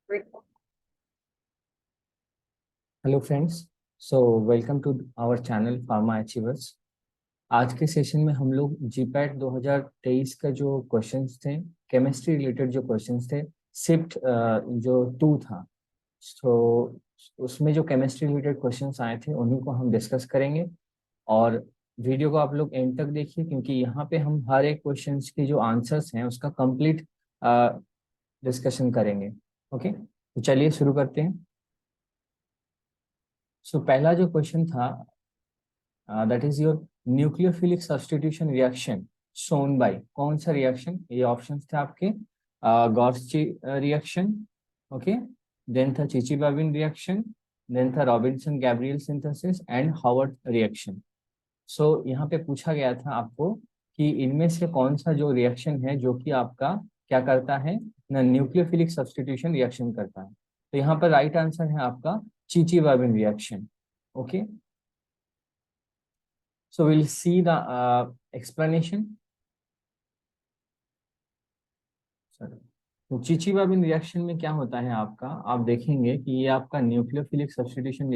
Hello friends. So welcome to our channel pharma achievers. आज के session में हम लोग जीपैट 2023 का जो क्वेश्चंस थे, केमिस्ट्री रिलेटेड जो क्वेश्चंस थे, शिफ्ट जो 2 था, सो उसमें जो केमिस्ट्री रिलेटेड क्वेश्चंस आए थे उन्हीं को हम डिस्कस करेंगे। और वीडियो को आप लोग एंड तक देखिए, क्योंकि यहाँ पे हम हर एक क्वेश्चंस के जो आंसर्स हैं उसका कंप्लीट डिस्कशन करेंगे। ओके, तो चलिए शुरू करते हैं। सो पहला जो क्वेश्चन था, that is your nucleophilic substitution reaction shown by, कौन सा रिएक्शन? ये ऑप्शंस थे आपके, गॉर्स्ची रिएक्शन, ओके, देन था चिची-बाविन रिएक्शन, देन था Robinson Gabriel synthesis and Howard reaction. So यहाँ पे पूछा गया था आपको कि इनमें से कौन सा जो रिएक्शन है जो कि आपका क्या करता है ना, न्यूक्लियोफिलिक सब्स्टिट्यूशन रिएक्शन करता है। तो यहाँ पर राइट आंसर है आपका Chichibabin reaction. Okay, so we'll see the explanation. तो चिची-बाविन रिएक्शन में क्या होता है आपका, आप देखेंगे कि ये आपका न्यूक्लियोफिलिक सब्स्टिट्यूशन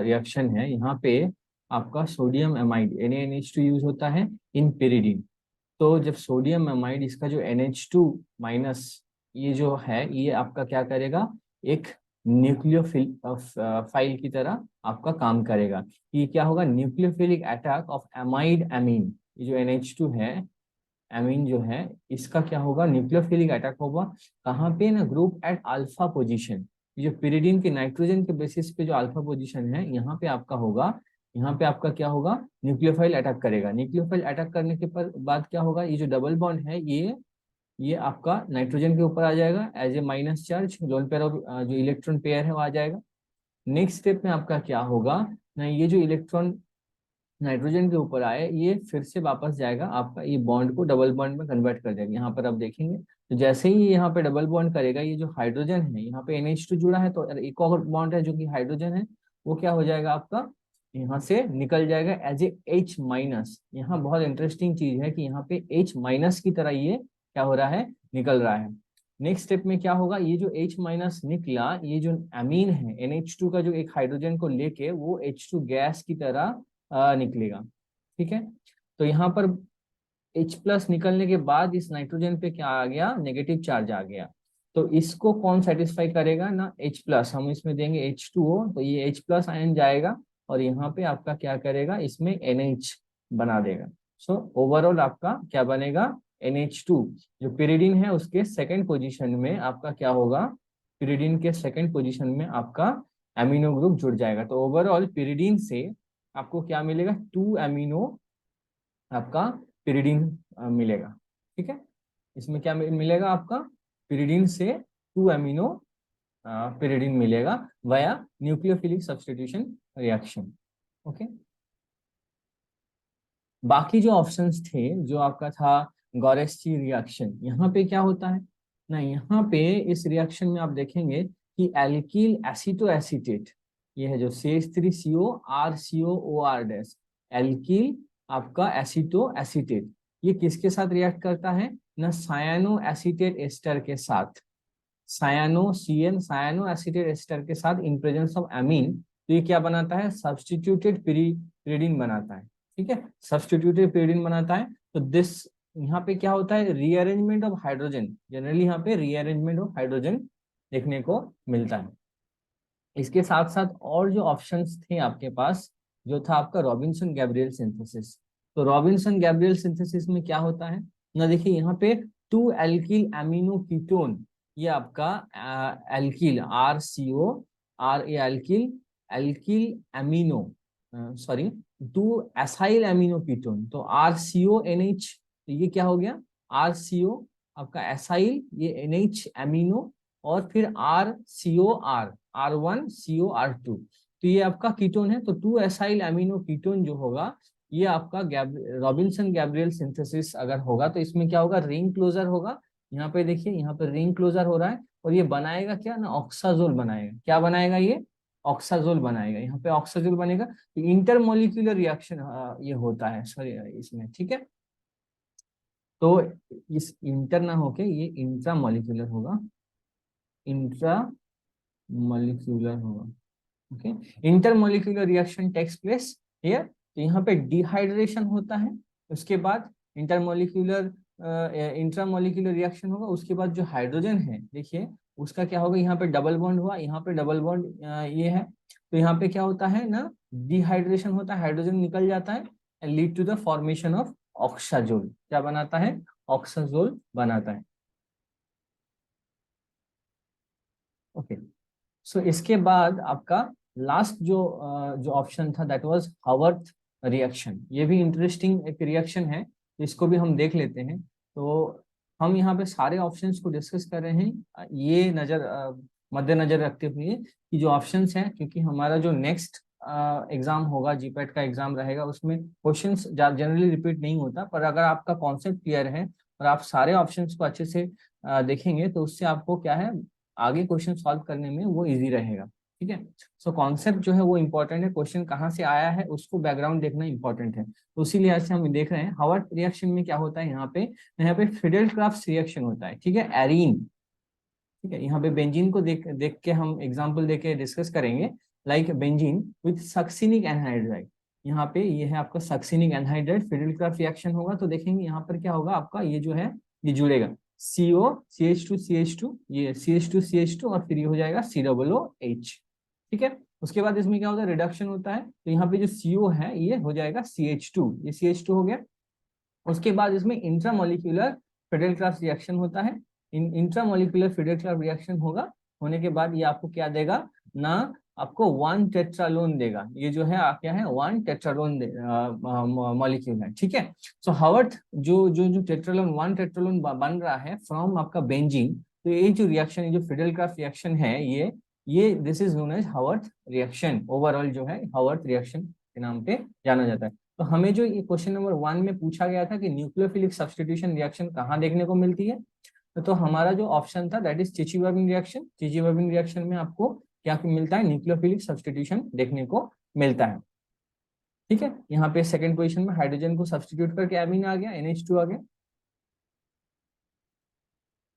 रिएक्शन है। यहाँ पे आपका सोडियम एमाइड NaNH2 यूज होता है इन पेरिडीन। तो जब सोडियम एमाइड इसका जो NH2 माइनस ये जो है, ये आपका क्या करेगा, एक न्यूक्लियोफिल फाइल की तरह आपका काम करेगा। ये क्या होगा, nucleophilic attack of amide amine. ये जो NH2 है, एमीन जो है, इसका क्या होगा, न्यूक्लियोफिलिक अटैक होगा। कहाँ पे ना, ग्रुप एट अल्फा पोजीशन। ये जो pyridine के नाइट्रोजन के बेसिस पे जो अल्फा पोजीशन है, यहाँ पे आपका होगा, यहाँ पे आपका क्या होगा, न्यूक्लियोफाइल अटैक करेगा। न्यूक्लियोफाइल अटैक करने के बाद क्या होगा, ये जो डबल बॉन्ड है, ये आपका नाइट्रोजन के ऊपर आ जाएगा as a minus charge, lone pair of जो इलेक्ट्रॉन पेयर है वो आ जाएगा। नेक्स्ट स्टेप में आपका क्या होगा ना, ये जो इलेक्ट्रॉन नाइट्रोजन के ऊपर आए, ये फिर से वापस जाएगा, आपका ये बॉन्ड को डबल बॉन्ड में कन्वर्ट कर देगा। यहाँ पर आप देखेंगे तो जैसे ही यहाँ पे डबल बॉन्ड करेगा, ये जो हाइड्रोजन है यहाँ पे NH2 जुड़ा है, तो एक और बॉन्ड है जो कि हाइड्रोजन है, वो क्या हो जाएगा आपका, यहाँ से निकल जाएगा एज ए H माइनस। यहाँ बहुत इंटरेस्टिंग चीज है कि यहाँ पे H माइनस की तरह ये क्या हो रहा है, निकल रहा है। नेक्स्ट स्टेप में क्या होगा, ये जो H माइनस निकला, ये जो एमीन है NH2 का, जो एक हाइड्रोजन को लेके वो H2 गैस की तरह निकलेगा। ठीक है, तो यहाँ पर H प्लस निकलने के बाद इस नाइट्रोजन पे क्या आ गया, नेगेटिव चार्ज आ गया। तो इसको कौन सेटिस्फाई करेगा ना, H प्लस, हम इसमें देंगे H2O, तो ये H प्लस आयन जाएगा और यहाँ पे आपका क्या करेगा, इसमें NH बना देगा। सो ओवरऑल आपका क्या बनेगा, NH2। जो pyridine है उसके सेकेंड पोजिशन में आपका क्या होगा, pyridine के सेकेंड पोजिशन में आपका एमिनो ग्रुप जुड़ जाएगा। तो ओवरऑल pyridine से आपको क्या मिलेगा, 2 एमिनो आपका pyridine मिलेगा। ठीक है, इसमें क्या मिलेगा आपका, pyridine से 2 एमिनो pyridine मिलेगा via nucleophilic substitution reaction. Okay, बाकी जो ऑप्शंस थे, जो आपका था गॉरेस्ची रिएक्शन, यहाँ पे क्या होता है ना, यहाँ पे इस रिएक्शन में आप देखेंगे कि एल्किल एसीटो एसीटेट, ये है जो CH3CO RCOOR डैश, एल्किल आपका एसीटो एसीटेट, ये किसके साथ रिएक्ट करता है ना, सायानो एसीटेट एस्टर के साथ, सायानो एसीटेट एस्टर के साथ इन प्रेजेंस ऑफ एमीन। तो ये क्या बनाता है, सब्स्टिट्यूटेड pyridine बनाता है। ठीक है, सब्स्टिट्यूटेड pyridine बनाता है। तो दिस, यहाँ पे क्या होता है, रीअरेंजमेंट ऑफ हाइड्रोजन, जनरली यहाँ पे रीअरेंजमेंट ऑफ हाइड्रोजन देखने को मिलता है। इसके साथ साथ और जो ऑप्शंस थे आपके पास, जो था आपका रॉबिन्सन गैब्रियल सिंथेसिस। तो रॉबिन्सन गैब्रियल सिंथेसिस में क्या होता है ना, देखिए यहाँ पे 2 एल्किल एमिनो कीटोन, ये आपका alkyl alkyl alkyl amino, sorry, 2 acyl amino ketone, तो RCONH, तो ये क्या हो गया, RCO आपका एसाइल, ये NH एमिनो, और फिर R1CO R2, तो ये आपका कीटोन है। तो 2 एसाइल एमिनो कीटोन जो होगा, ये आपका रॉबिन्सन गैब्रियल सिंथेसिस अगर होगा, तो इसमें क्या होगा, रिंग क्लोजर होगा। यहाँ पे देखिए, यहाँ पे रिंग क्लोजर हो रहा है, और ये बनाएगा क्या ना, ऑक्साजोल बनाएगा। क्या बनाएगा ये, ऑक्साजोल बनाएगा। यहाँ पे ऑक्साजोल बनेगा, तो इंटरमोलिक्यूलर रिएक्शन ये होता है, सॉरी इसमें। ठीक है, तो इस इंटर ना होके ये इंट्रा मॉलिक्यूलर होगा, इंट्रा मॉलिक्यूलर होगा। Okay, intermolecular reaction takes place here. तो यहाँ पे डिहाइड्रेशन होता है, उसके बाद इंटरमॉलिक्यूलर इंट्रामॉलिक्यूलर रिएक्शन होगा, उसके बाद जो हाइड्रोजन है देखिए उसका क्या होगा, यहाँ पे डबल बॉन्ड हुआ, यहाँ पे डबल बॉन्ड ये है, तो यहाँ पे क्या होता है ना, डिहाइड्रेशन होता है, हाइड्रोजन निकल जाता है and lead to the formation of oxazole. क्या बनाता है, ऑक्साजोल बनाता है। ओके, सो इसके बाद आपका लास्ट जो ऑप्शन था दैट वाज हावर्थ रिएक्शन। ये भी इंटरेस्टिंग एक रिएक्शन है, इसको भी हम देख लेते हैं। तो हम यहाँ पे सारे ऑप्शंस को डिस्कस कर रहे हैं ये मद्देनजर रखते हुए कि जो ऑप्शंस हैं, क्योंकि हमारा जो नेक्स्ट एग्जाम होगा जीपैट का एग्जाम रहेगा, उसमें क्वेश्चंस जनरली रिपीट नहीं होता, पर अगर आपका कॉन्सेप्ट क्लियर है और आप सारे ऑप्शंस को अच्छे से देखेंगे तो उससे आपको क्या है, आगे क्वेश्चन सॉल्व करने में वो इजी रहेगा। ठीक है, सो कॉन्सेप्ट जो है वो इंपॉर्टेंट है, क्वेश्चन कहाँ से आया है उसको बैकग्राउंड देखना इंपॉर्टेंट है। तो उसी लिहाज से हम देख रहे हैं हावर्थ रिएक्शन में क्या होता है, यहाँ पे फिडेल क्राफ्ट रिएक्शन होता है। ठीक है, एरीन। ठीक है, यहाँ पे बेंजीन को देख देख के हम एग्जाम्पल देके डिस्कस करेंगे। Like benzene with succinic anhydride, यहाँ पे ये है आपका succinic anhydride, Fidel craft reaction होगा तो देखेंगे यहाँ पर क्या होगा, आपका ये जो है ये जुड़ेगा, CO CH2 ये CH2 और फिर ये हो जाएगा COOH। ठीक है, उसके बाद इसमें क्या होता है, रिडक्शन होता है, तो यहाँ पे जो CO है ये हो जाएगा CH2, ये CH2 हो गया। उसके बाद इसमें इंट्रामोलिक्यूलर फिडेल क्राफ्ट रिएक्शन होता है। इंट्रामोलिक्यूलर फिडेल क्राफ्ट रिएक्शन होगा, होने के बाद ये आपको क्या देगा ना, आपको 1 टेट्रालोन देगा। ये जो है क्या है, 1 टेट्रालोन मॉलिक्यूल है। ठीक है, सो हावर्थ जो जो जो टेट्रालोन 1 टेट्रालोन बन रहा है फ्रॉम आपका बेंजीन, तो ये जो रिएक्शन, ये जो फिडेल क्राफ्ट रिएक्शन है, ये this is known as Haworth reaction. Overall जो है हावर्थ रिएक्शन के नाम पे जाना जाता है। तो हमें जो ये क्वेश्चन नंबर 1 में पूछा गया था कि न्यूक्लियोफिलिक सब्स्टिट्यूशन रिएक्शन कहाँ देखने को मिलती है, तो हमारा जो ऑप्शन था दैट इज चिची-वर्बिंग रिएक्शन। चिची-वर्बिंग रिएक्शन में आपको क्या मिलता है, न्यूक्लियोफिलिक सब्स्टिट्यूशन देखने को मिलता है। ठीक है, यहाँ पे सेकंड पोजीशन में हाइड्रोजन को सब्स्टिट्यूट करके एमीन आ गया, NH2 आ गया।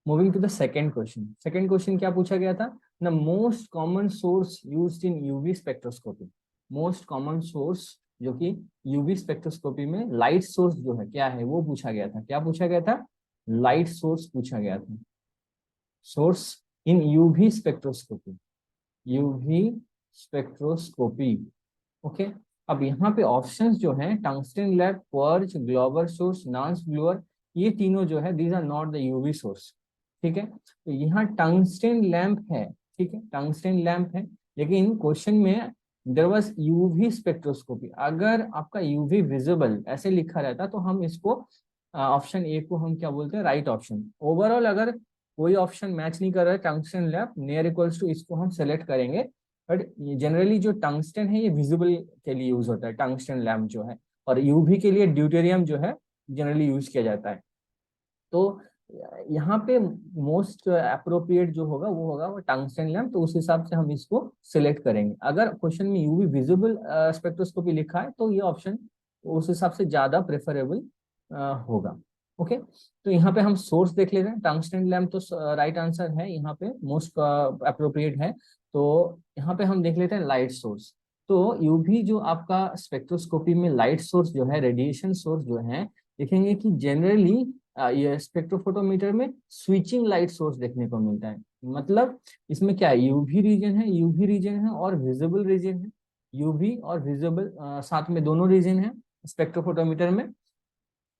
Moving to the second question, second question क्या पूछा गया था, the most common source used in UV spectroscopy. Most common source जो कि यूवी स्पेक्ट्रोस्कोपी में लाइट सोर्स जो है क्या है वो पूछा गया था। क्या पूछा गया था, लाइट सोर्स पूछा गया था, source in UV spectroscopy, UV spectroscopy. Okay, अब यहाँ पे ऑप्शंस जो हैं tungsten lamp, quartz, global source, नॉन्स ब्लूअर, ये तीनों जो है these are not the UV source. ठीक है, तो यहाँ टंगस्टन लैंप है। ठीक है, टंगस्टन लैंप है, लेकिन क्वेश्चन में देयर वाज यूवी स्पेक्ट्रोस्कोपी। अगर आपका यूवी विजिबल ऐसे लिखा रहता तो हम इसको ऑप्शन ए को हम क्या बोलते हैं, राइट ऑप्शन। ओवरऑल अगर कोई ऑप्शन मैच नहीं कर रहा है tungsten lamp near equals to, इसको हम सेलेक्ट करेंगे। बट जनरली जो टंगस्टन है ये विजिबल के लिए यूज होता है, टंगस्टन लैंप जो है, और यूवी के लिए ड्यूटेरियम जो है जनरली यूज किया जाता है। तो यहाँ पे मोस्ट अप्रोप्रिएट जो होगा वो टंगस्टन लैंप, तो उस हिसाब से हम इसको सिलेक्ट करेंगे। अगर क्वेश्चन में यूवी विजिबल स्पेक्ट्रोस्कोपी लिखा है तो ये ऑप्शन उस हिसाब से ज्यादा प्रेफरेबल होगा। ओके, तो यहाँ पे हम सोर्स देख लेते हैं, टंगस्टन लैंप तो राइट आंसर है, यहाँ पे मोस्ट अप्रोप्रिएट है। तो यहाँ पे हम देख लेते हैं लाइट सोर्स। तो यूवी जो आपका स्पेक्ट्रोस्कोपी में लाइट सोर्स जो है, रेडिएशन सोर्स जो है, देखेंगे कि जनरली ये स्पेक्ट्रोफोटोमीटर में स्विचिंग लाइट सोर्स देखने को मिलता है। मतलब इसमें क्या है, यूवी रीजन है और विजिबल रीजन है। यूवी और विजिबल साथ में दोनों रीजन है स्पेक्ट्रोफोटोमीटर में।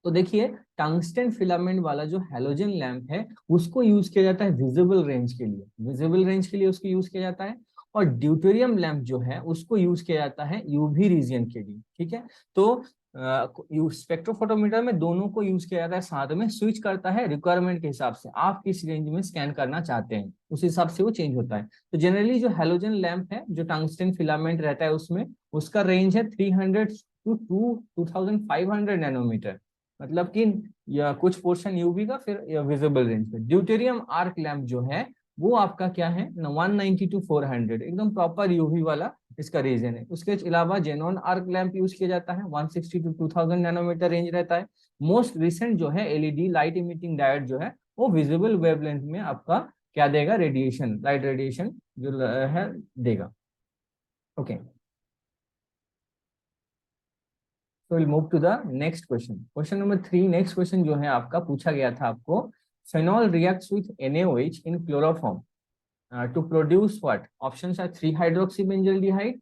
तो देखिए टंगस्टन फिलामेंट वाला जो हैलोजन लैंप है उसको यूज किया जाता है विजिबल रेंज के लिए, विजिबल रेंज के लिए उसको यूज किया जाता है। और ड्यूटेरियम लैंप जो है उसको यूज किया जाता है यूवी रीजन के लिए। ठीक है, तो स्पेक्ट्रोफोटोमीटर में दोनों को यूज किया जाता है, साथ में स्विच करता है रिक्वायरमेंट के हिसाब से, आप किस रेंज में स्कैन करना चाहते हैं उस हिसाब से वो चेंज होता है। तो जनरली जो हैलोजन लैंप है जो टंगस्टन फिलामेंट रहता है उसमें, उसका रेंज है 300 टू 2500 नैनोमीटर। मतलब कि या कुछ पोर्शन यूवी का, फिर विजिबल रेंज पे। ड्यूटेरियम आर्क लैंप जो है वो आपका क्या है ना, 190 टू 400, एकदम प्रॉपर यूवी वाला इसका रीजन है। उसके अलावा जेनॉन आर्क लैंप यूज किया जाता है, 160 टू 2000 नैनोमीटर रेंज रहता है। मोस्ट रिसेंट जो है एलईडी लाइट इमिटिंग डायोड जो है वो विजिबल वेवलेंथ में आपका क्या देगा, रेडिएशन, लाइट रेडिएशन जो है देगा। ओके, तो will move to the next question. Question number 3, next question जो है आपका पूछा गया था आपको, phenol reacts with NaOH in chloroform to produce what. Options are 3 hydroxy benzaldehyde,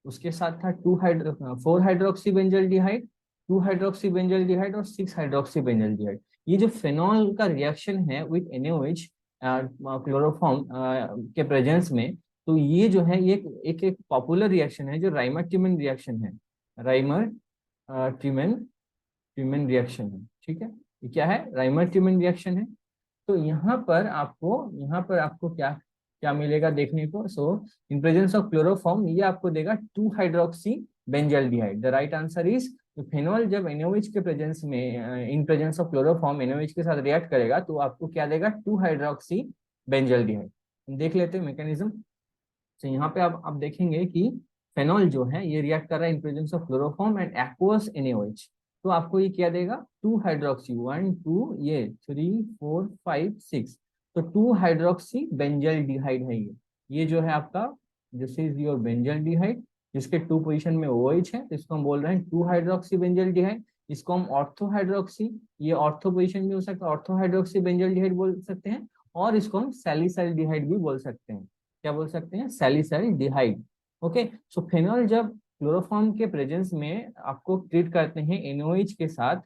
उसके साथ था 4 हाइड्रोक्सी बेंजल्डिहाइड, 2 हाइड्रोक्सी बेंजल्डिहाइड और 6 हाइड्रोक्सी बेंजल्डिहाइड। ये जो फेनॉल का रिएक्शन है विथ NaOH क्लोरोफॉर्म के प्रेजेंस में, तो ये जो है ये एक पॉपुलर रिएक्शन है जो राइमर टिमन रिएक्शन है, राइमर टिमन टिमन रिएक्शन है। ठीक है, ये क्या है, राइमर टिमन रिएक्शन है। तो यहाँ पर आपको क्या क्या मिलेगा देखने को। सो इन प्रेजेंस ऑफ क्लोरोफॉर्म ये आपको देगा 2 hydroxy benzaldehyde. The right answer is, phenol जब NaOH के प्रेजेंस में, इन प्रेजेंस ऑफ क्लोरोफॉर्म NaOH के साथ रिएक्ट करेगा तो आपको क्या देगा, 2 हाइड्रोक्सी बेंजल्डिहाइड। देख लेते हैं मैकेनिज्म। तो यहाँ पे आप देखेंगे कि फेनॉल जो है ये रिएक्ट कर रहा है in presence of chloroform and aqueous NaOH। तो आपको ये क्या देगा, 2 हाइड्रोक्सी, 1 2 ये 3 4 5 6, तो 2 हाइड्रोक्सी बेंजल्डिहाइड है ये जो है आपका, दिस इज योर बेंजल्डिहाइड, जिसके 2 पोजीशन में OH है, तो इसको हम बोल रहे हैं 2 हाइड्रोक्सी बेंजल्डिहाइड। इसको हम ऑर्थो हाइड्रोक्सी, ये ऑर्थो पोजीशन में हो सकता है, ऑर्थो हाइड्रोक्सी बेंजल्डिहाइड बोल सकते हैं, और इसको हम सैलिसाइल्डिहाइड भी बोल सकते हैं। क्या बोल सकते हैं, सैलिसाइल्डिहाइड। ओके, सो फेनॉल जब क्लोरोफॉर्म के प्रेजेंस में आपको ट्रीट करते हैं NaOH के साथ,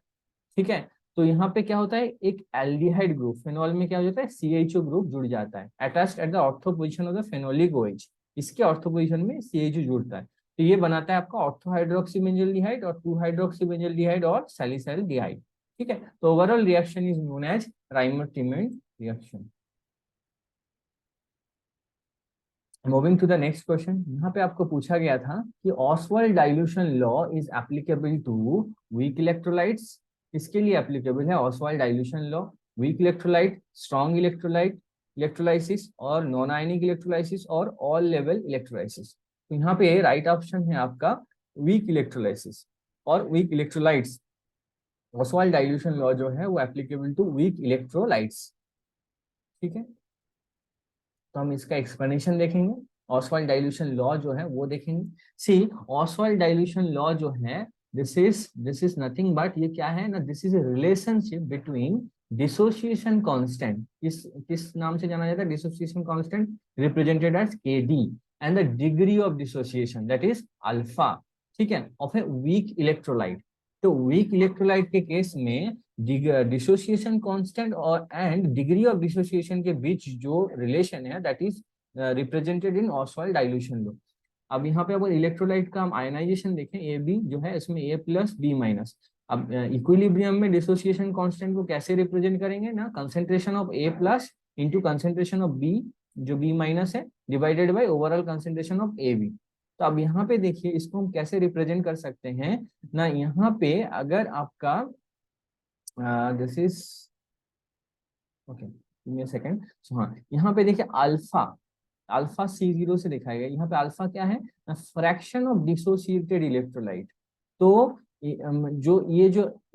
ठीक है, तो यहाँ पे क्या होता है, एक एल्डिहाइड ग्रुप फेनॉल में क्या हो जाता है, CHO ग्रुप जुड़ जाता है, attached at the ortho position of the phenolic OH। इसके ऑर्थो पोजीशन में CHO जुड़ता है, तो ये बनाता है आपका ऑर्थो हाइड्रोक्सी बेंजल्डिहाइड और 2 हाइड्रोक्सी बेंजल्डिहाइड और सैलिसाइल्डिहाइड। ठीक है, तो overall reaction is known as Reimer Tiemann reaction. Moving to the next question, यहाँ पे आपको पूछा गया था कि Ostwald dilution law is applicable to weak electrolytes. इसके लिए एप्लीकेबल है Ostwald dilution law, weak electrolyte, strong electrolyte electrolysis और नॉन आयनिक इलेक्ट्रोलाइसिस और ऑल लेवल इलेक्ट्रोलाइसिस। तो यहाँ पे राइट ऑप्शन है आपका वीक इलेक्ट्रोलाइसिस और weak electrolytes. Ostwald dilution law जो है वो एप्लीकेबल टू वीक इलेक्ट्रोलाइट्स। ठीक है, तो हम इसका एक्सप्लेनेशन देखेंगे। ऑसवाल्ड डाइल्यूशन लॉ जो है वो देखेंगे। सी, ऑसवाल्ड डाइल्यूशन लॉ जो है, दिस इज नथिंग बट, ये क्या है ना, this is a relationship between dissociation constant, किस नाम से जाना जाता है, dissociation constant represented as KD, and the degree of dissociation that is alpha. ठीक है, ऑफ ए वीक इलेक्ट्रोलाइट। तो वीक इलेक्ट्रोलाइट के केस में डिसोसिएशन कांस्टेंट और एंड डिग्री ऑफ डिसोसिएशन के बीच जो रिलेशन है that is represented in Ostwald dilution law. अब यहाँ पे अगर इलेक्ट्रोलाइट का हम आयनाइजेशन देखें, AB जो है इसमें A+B-। अब इक्विलिब्रियम में डिसोसिएशन कांस्टेंट को कैसे रिप्रेजेंट करेंगे ना, concentration of A+ into concentration of B जो B- है divided by overall concentration of AB। तो अब यहाँ पे देखिए इसको हम कैसे रिप्रेजेंट कर सकते हैं ना, यहाँ पे अगर आपका this is okay, give me a second. So हाँ, यहाँ पे देखिए अल्फा, अल्फा C0 से दिखाया गया। यहाँ पे अल्फा क्या है, फ्रैक्शन ऑफ डिसोसिएटेड इलेक्ट्रोलाइट। तो जो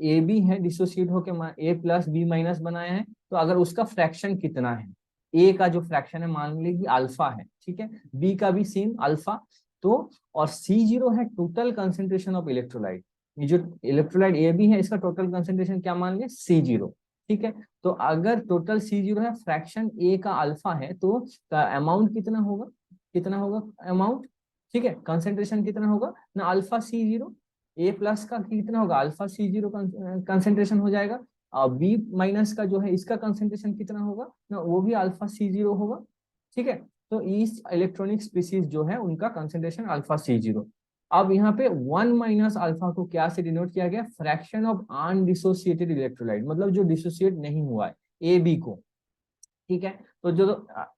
AB है डिसोसिएट होकर A+B- बनाया है, तो अगर उसका फ्रैक्शन कितना है, A का जो फ्रैक्शन है मान लीजिए कि अल्फा है, ठीक है, B का भी सेम अल्फा, तो और C0 है टोटल कंसेंट्रेशन ऑफ इलेक्ट्रोलाइट। ये जो इलेक्ट्रोलाइट AB है इसका टोटल कंसेंट्रेशन क्या मान लिया, C0। ठीक है, तो अगर टोटल C0 है, फ्रैक्शन A का अल्फा है, तो अमाउंट कितना होगा, कितना होगा अमाउंट, ठीक है, कंसेंट्रेशन कितना होगा ना, अल्फा C0। A+ का कितना होगा, अल्फा C0 कंसेंट्रेशन हो जाएगा। और B- का जो है इसका कंसेंट्रेशन कितना होगा ना, वो भी अल्फा C0 होगा। ठीक है, तो इस इलेक्ट्रॉनिक स्पीसीज जो है उनका कंसेंट्रेशन अल्फा C0। अब यहाँ पे 1 - अल्फा को क्या से डिनोट किया गया, फ्रैक्शन ऑफ अनडिसोसिएटेड इलेक्ट्रोलाइट, मतलब जो डिसोसिएट नहीं हुआ है AB को। ठीक है, तो जो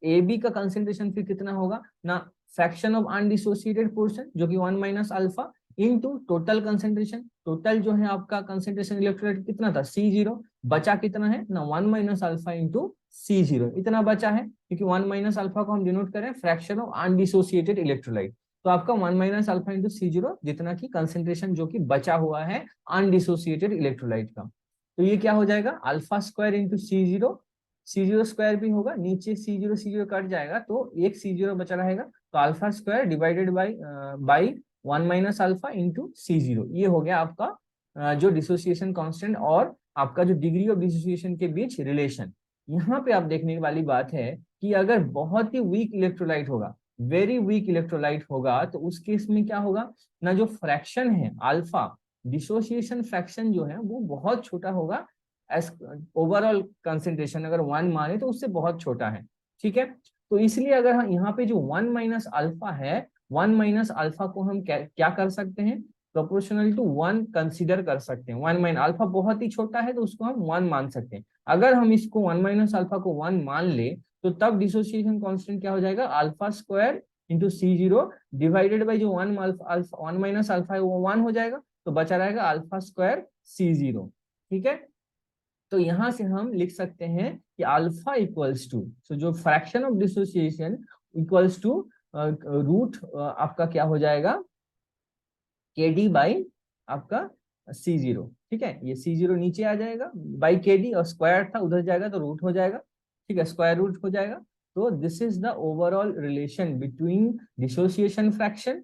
AB का कंसेंट्रेशन फिर कितना होगा ना, फ्रैक्शन ऑफ अनडिसोसिएटेड पोर्शन जो कि 1 - alpha into total concentration. Total जो है आपका कंसेंट्रेशन इलेक्ट्रोलाइट कितना था, C0, बचा कितना है ना, 1 - अल्फा इंटू C0 इतना बचा है, क्योंकि 1 - अल्फा को हम डिनोट करें फ्रैक्शन ऑफ अनडिसोसिएटेड इलेक्ट्रोलाइट। तो आपका 1 - अल्फा इंटू C0 जितना की कंसेंट्रेशन जो कि बचा हुआ है अनडिसोसिएटेड इलेक्ट्रोलाइट का, तो ये क्या हो जाएगा, alpha square into C0 C0 square भी होगा, नीचे C0 कट जाएगा तो एक C0 बचा रहेगा, तो alpha square divided by 1 - alpha into C0, ये हो गया आपका जो डिसोसिएशन कांस्टेंट और आपका जो डिग्री ऑफ डिसोसिएशन के बीच रिलेशन। यहाँ पे आप देखने वाली बात है कि अगर बहुत ही वीक इलेक्ट्रोलाइट होगा, वेरी वीक इलेक्ट्रोलाइट होगा, तो उस केस में क्या होगा ना, जो फ्रैक्शन है अल्फा, डिसोसिएशन फ्रैक्शन जो है वो बहुत छोटा होगा, एस ओवरऑल कंसेंट्रेशन अगर 1 माने तो उससे बहुत छोटा है। ठीक है, तो इसलिए अगर हम यहाँ पे जो 1 - अल्फा है, 1 - अल्फा को हम क्या कर सकते हैं, प्रोपोर्शनल टू 1 कंसीडर कर सकते हैं। 1 - अल्फा बहुत ही छोटा है तो उसको हम 1 मान सकते हैं। अगर हम इसको 1 - अल्फा को 1 मान ले तो तब डिसोसिएशन कांस्टेंट क्या हो जाएगा, alpha square into C0 divided by जो 1 - अल्फा है वो 1 हो जाएगा, तो बचा रहेगा अल्फा स्क्वायर C0। ठीक है, तो यहां से हम लिख सकते हैं कि अल्फा इक्वल्स टू, तो जो fraction of dissociation equals to root आपका क्या हो जाएगा, KD बाई आपका C0। ठीक है, ये C0 नीचे आ जाएगा बाई KD, और स्क्वायर था उधर जाएगा तो रूट हो जाएगा। ठीक है, स्क्वायर रूट हो जाएगा। तो this is the overall relation between dissociation fraction,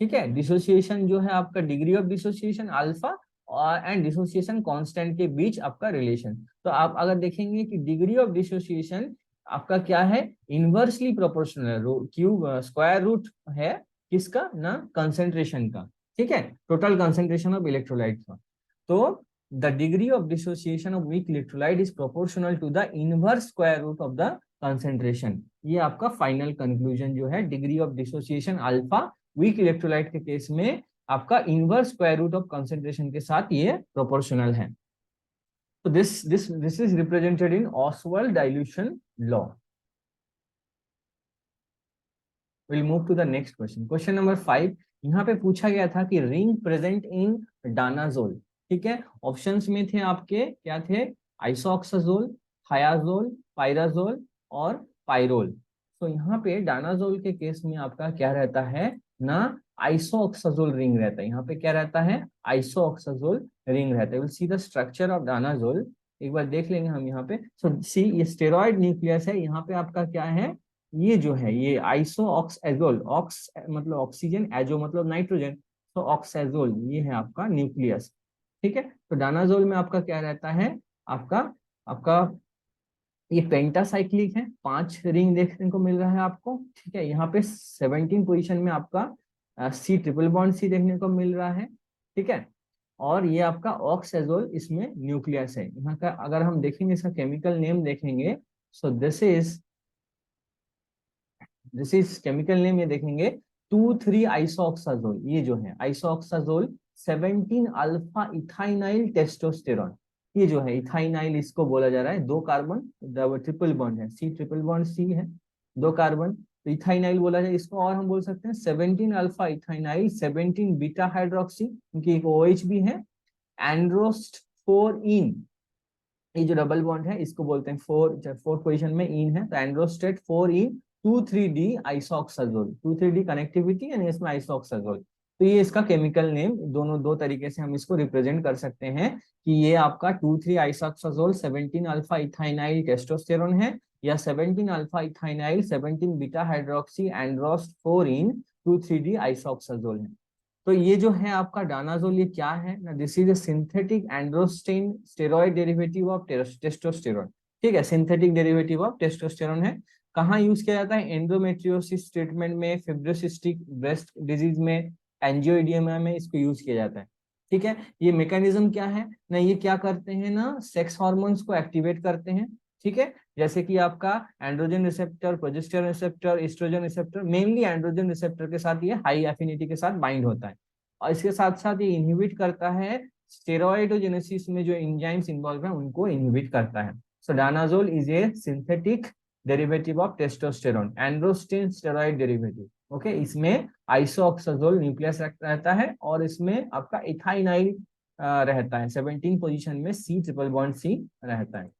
ठीक है, डिसोसिएशन जो है आपका डिग्री ऑफ डिसोसिएशन अल्फा और एंड डिसोसिएशन कांस्टेंट के बीच आपका रिलेशन। तो आप अगर देखेंगे कि डिग्री ऑफ डिसोसिएशन आपका क्या है, इनवर्सली प्रोपोर्शनल है, क्यूब स्क्वायर रूट है किसका ना, कंसेंट्रेशन का। ठीक है, टोटल कंसेंट्रेशन ऑफ इलेक्ट्रोलाइट का। तो the degree of dissociation of weak electrolyte is proportional to the inverse square root of the concentration. ये आपका फाइनल कंक्लूजन जो है, degree of dissociation alpha weak electrolyte के केस में आपका inverse square root of concentration के साथ ये प्रोपोर्शनल है। तो this is represented in Ostwald dilution law. Will move to the next question, question number 5। यहाँ पे पूछा गया था कि रिंग प्रेजेंट इन डानाजोल। ठीक है, ऑप्शंस में थे आपके क्या थे, आइसोऑक्साजोल, थायाजोल, पायराजोल और पायरोल। तो यहाँ पे डानाजोल के केस में आपका क्या रहता है ना, आइसोऑक्साजोल रिंग रहता है। यहाँ पे क्या रहता है, आइसोऑक्साजोल रिंग रहता है। Will see the structure of danazol, एक बार देख लेंगे हम यहाँ पे। सो सी, ये स्टेरॉइड न्यूक्लियस है, यहाँ पे आपका क्या है, ये जो है ये आइसो ऑक्सएजोल, ऑक्स मतलब ऑक्सीजन, एजो मतलब नाइट्रोजन, तो ऑक्सएजोल ये है आपका न्यूक्लियस। ठीक है, तो डानाजोल में आपका क्या रहता है, आपका आपका ये पेंटासाइक्लिक है, 5 रिंग देखने को मिल रहा है आपको। ठीक है, यहाँ पे 17 पोजीशन में आपका C ट्रिपल बॉन्ड C देखने को मिल रहा है। ठीक है, और ये आपका ऑक्सएजोल इसमें न्यूक्लियस है। यहाँ का अगर हम देखेंगे, इसका केमिकल नेम देखेंगे, so this is chemical name, ये देखेंगे 2,3-आइसोऑक्साजोल। ये जो है आइसोऑक्साजोल 17 अल्फा इथाइनाइल टेस्टोस्टेरॉन, ये जो है इथाइनाइल इसको बोला जा रहा है, 2 कार्बन, ट्रिपल बॉन्ड है, C ट्रिपल बॉन्ड C है, 2 कार्बन, तो इथाइनाइल बोला जाए इसको। और हम बोल सकते हैं 17 अल्फा इथाइनाइल 17 बीटा हाइड्रोक्सी, क्योंकि एक OH भी है, एंड्रोस्ट 4 इन, ये जो डबल बॉन्ड है इसको बोलते हैं 4 पोजीशन में इन है, तो एंड्रोस्टेट 4 इन 2,3-D आइसोऑक्साजोल, 2,3-D कनेक्टिविटी यानी इसमें आइसोऑक्साजोल। तो ये इसका केमिकल नेम, दोनों दो तरीके से हम इसको रिप्रेजेंट कर सकते हैं कि ये आपका 2,3-आइसोऑक्साजोल 17 अल्फा इथाइनाइल टेस्टोस्टेरोन है, या 17 अल्फा इथाइनाइल 17 बीटा हाइड्रोक्सी एंड्रोस्ट 4 इन 2,3-D आइसोऑक्साजोल है। तो ये जो है आपका डानाजोल, ये क्या है ना, this is a synthetic androstane steroid derivative of testosterone. ठीक है, सिंथेटिक डेरिवेटिव ऑफ टेस्टोस्टेरोन है। कहाँ यूज किया जाता है, एंडोमेट्रियोसिस ट्रीटमेंट में, फिब्रोसिस्टिक ब्रेस्ट डिजीज में, एंजियोइडियमा में इसको यूज किया जाता है। ठीक है, ये मैकेनिज्म क्या है ना, ये क्या करते हैं ना, सेक्स हार्मोन्स को एक्टिवेट करते हैं। ठीक है, जैसे कि आपका androgen receptor, progesterone receptor, estrogen receptor, mainly androgen receptor के साथ ये हाई एफिनिटी के साथ बाइंड होता है, और इसके साथ साथ ये इनहिबिट करता है स्टेरॉइडोजेनेसिस में जो एंजाइम्स इन्वॉल्व हैं उनको इनहिबिट करता है। So danazol is a synthetic derivative of testosterone, androstane steroid derivative. Okay, इसमें आइसोऑक्साजोल न्यूक्लियस रहता है और इसमें आपका इथाइनाइल रहता है, 17 पोजीशन में C ट्रिपल बॉन्ड C रहता है।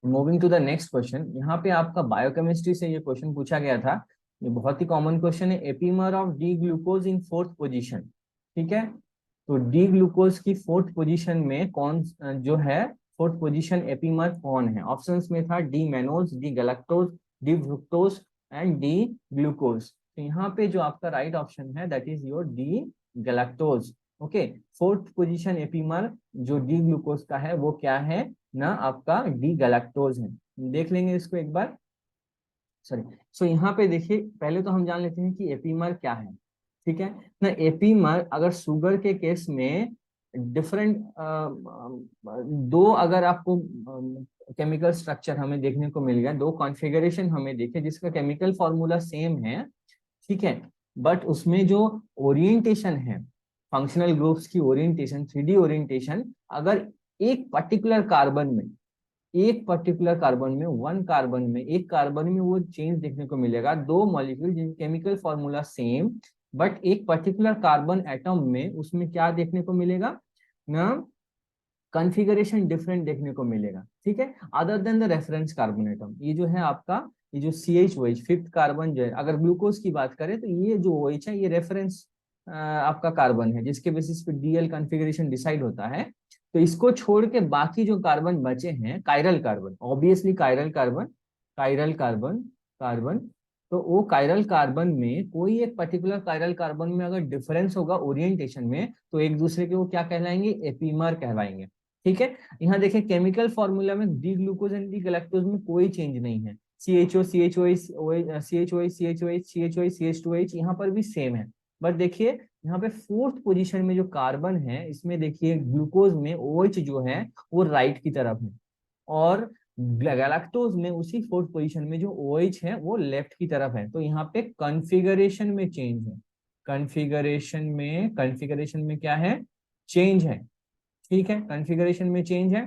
Moving to the next question, यहाँ पे आपका बायोकेमिस्ट्री से ये क्वेश्चन पूछा गया था, ये बहुत ही कॉमन क्वेश्चन है, epimer of D glucose in 4th position. ठीक है, तो डी ग्लूकोज की फोर्थ पोजीशन में कौन जो है, फोर्थ पोजीशन एपीमर कौन है? ऑप्शंस में था D mannose, D galactose, D fructose and D glucose. तो यहाँ पे जो आपका राइट ऑप्शन है that is your D galactose. Okay, fourth position epimer जो डी ग्लूकोज का है वो क्या है ना, आपका डी गैलेक्टोज है। देख लेंगे इसको एक बार, सॉरी। सो यहाँ पे देखिए, पहले तो हम जान लेते हैं कि एपीमर क्या है। ठीक है ना, एपीमर अगर शुगर के केस में डिफरेंट दो अगर आपको केमिकल स्ट्रक्चर हमें देखने को मिल गया, दो कॉन्फ़िगरेशन हमें देखे जिसका केमिकल फॉर्मूला सेम है, ठीक है, बट उसमें जो ओरिएंटेशन है, फंक्शनल ग्रुप्स की ओरिएंटेशन, 3D ओरिएंटेशन, अगर एक पर्टिकुलर कार्बन में, एक पर्टिकुलर कार्बन में, वन कार्बन में, एक कार्बन में वो चेंज देखने को मिलेगा, दो मॉलिक्यूल जिनके केमिकल फॉर्मूला सेम, बट एक पर्टिकुलर कार्बन एटम में उसमें क्या देखने को मिलेगा ना, कॉन्फ़िगरेशन डिफरेंट देखने को मिलेगा। ठीक है, other than the reference carbon atom. ये जो है आपका, ये जो CH OH फिफ्थ कार्बन जो है, अगर ग्लूकोज की बात करें तो ये जो OH है ये रेफरेंस आपका कार्बन है जिसके बेसिस पे DL कॉन्फ़िगरेशन डिसाइड होता है। तो इसको छोड़ के बाकी जो कार्बन बचे हैं, chiral carbon, obviously chiral carbon, chiral carbon, carbon, तो वो कायरल कार्बन में कोई एक पर्टिकुलर कायरल कार्बन में अगर डिफरेंस होगा ओरिएंटेशन में, तो एक दूसरे के वो क्या कहलाएंगे, एपीमर कहलाएंगे। ठीक है, यहाँ देखिए केमिकल फॉर्मूला में D glucose and D galactose में कोई चेंज नहीं है, CHO CHOH CHOH CHOH CHOH CH2H यहाँ पर भी सेम है। बट देखिए यहाँ पे फोर्थ पोजीशन में जो कार्बन है, इसमें देखिए ग्लूकोज में OH जो है वो राइट की तरफ है, और गैलेक्टोज में उसी फोर्थ पोजीशन में जो OH है वो लेफ्ट की तरफ है। तो यहाँ पे कॉन्फ़िगरेशन में चेंज है, कॉन्फ़िगरेशन में क्या है, चेंज है। ठीक है, कॉन्फ़िगरेशन में चेंज है,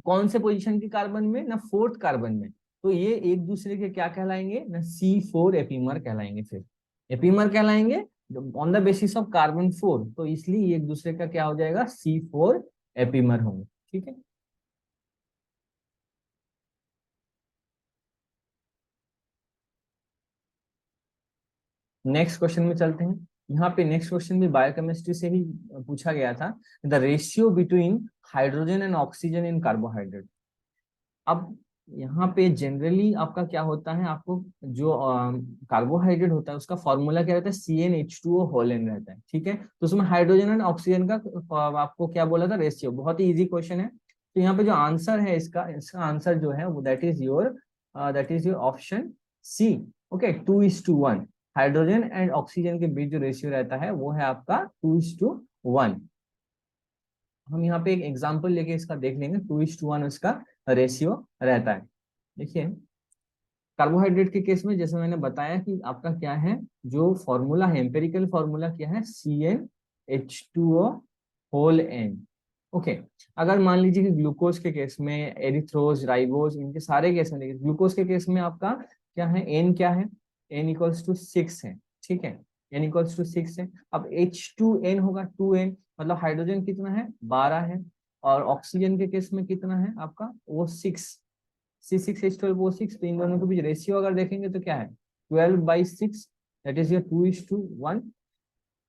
कौन से पोजीशन की कार्बन में ना, फोर्थ कार्बन में। तो ये एक दूसरे के क्या कहलाएंगे ना, C4 एपीमर कहलाएंगे, फिर एपीमर कहलाएंगे on the basis of carbon 4, तो इसलिए ये एक दूसरे का क्या हो जाएगा, C4 एपीमर होंगे। ठीक है, नेक्स्ट क्वेश्चन में चलते हैं। यहाँ पे नेक्स्ट क्वेश्चन भी बायोकेमिस्ट्री से ही पूछा गया था, the ratio between hydrogen and oxygen in carbohydrate. अब यहाँ पे जनरली आपका क्या होता है, आपको जो कार्बोहाइड्रेट होता है उसका फॉर्मूला क्या रहता है, CnH2O होल एन रहता है। ठीक है, तो उसमें हाइड्रोजन एंड ऑक्सीजन का आपको क्या बोला था, रेशियो। बहुत ही इजी क्वेश्चन है। तो यहाँ पे जो आंसर है इसका, इसका आंसर जो है वो that is your option C. Okay, 2:1 hydrogen and oxygen के बीच जो रेशियो रहता है वो है आपका 2:1। हम यहाँ पे एक एग्जांपल लेके इसका देख लेंगे, 2:1 उसका रेशियो रहता है। देखिए कार्बोहाइड्रेट के केस में जैसे मैंने बताया कि आपका क्या है, जो फॉर्मूला है, एम्पेरिकल फॉर्मूला क्या है, CnH2O होल एन। ओके, अगर मान लीजिए कि ग्लूकोज के केस में एरिथ्रोज, राइबोज, इनके सारे केस में देखिए, ग्लूकोज के केस में आपका क्या है, एन क्या है, n = 6 है। ठीक है, n = 6 है। अब H2n होगा 2n, मतलब हाइड्रोजन कितना है, 12 है, और ऑक्सीजन के केस में कितना है आपका, वो 6, C6H12 वो 6। तो इन दोनों के बीच रेशियो अगर देखेंगे तो क्या है, 12/6, दैट इज योर 2:1।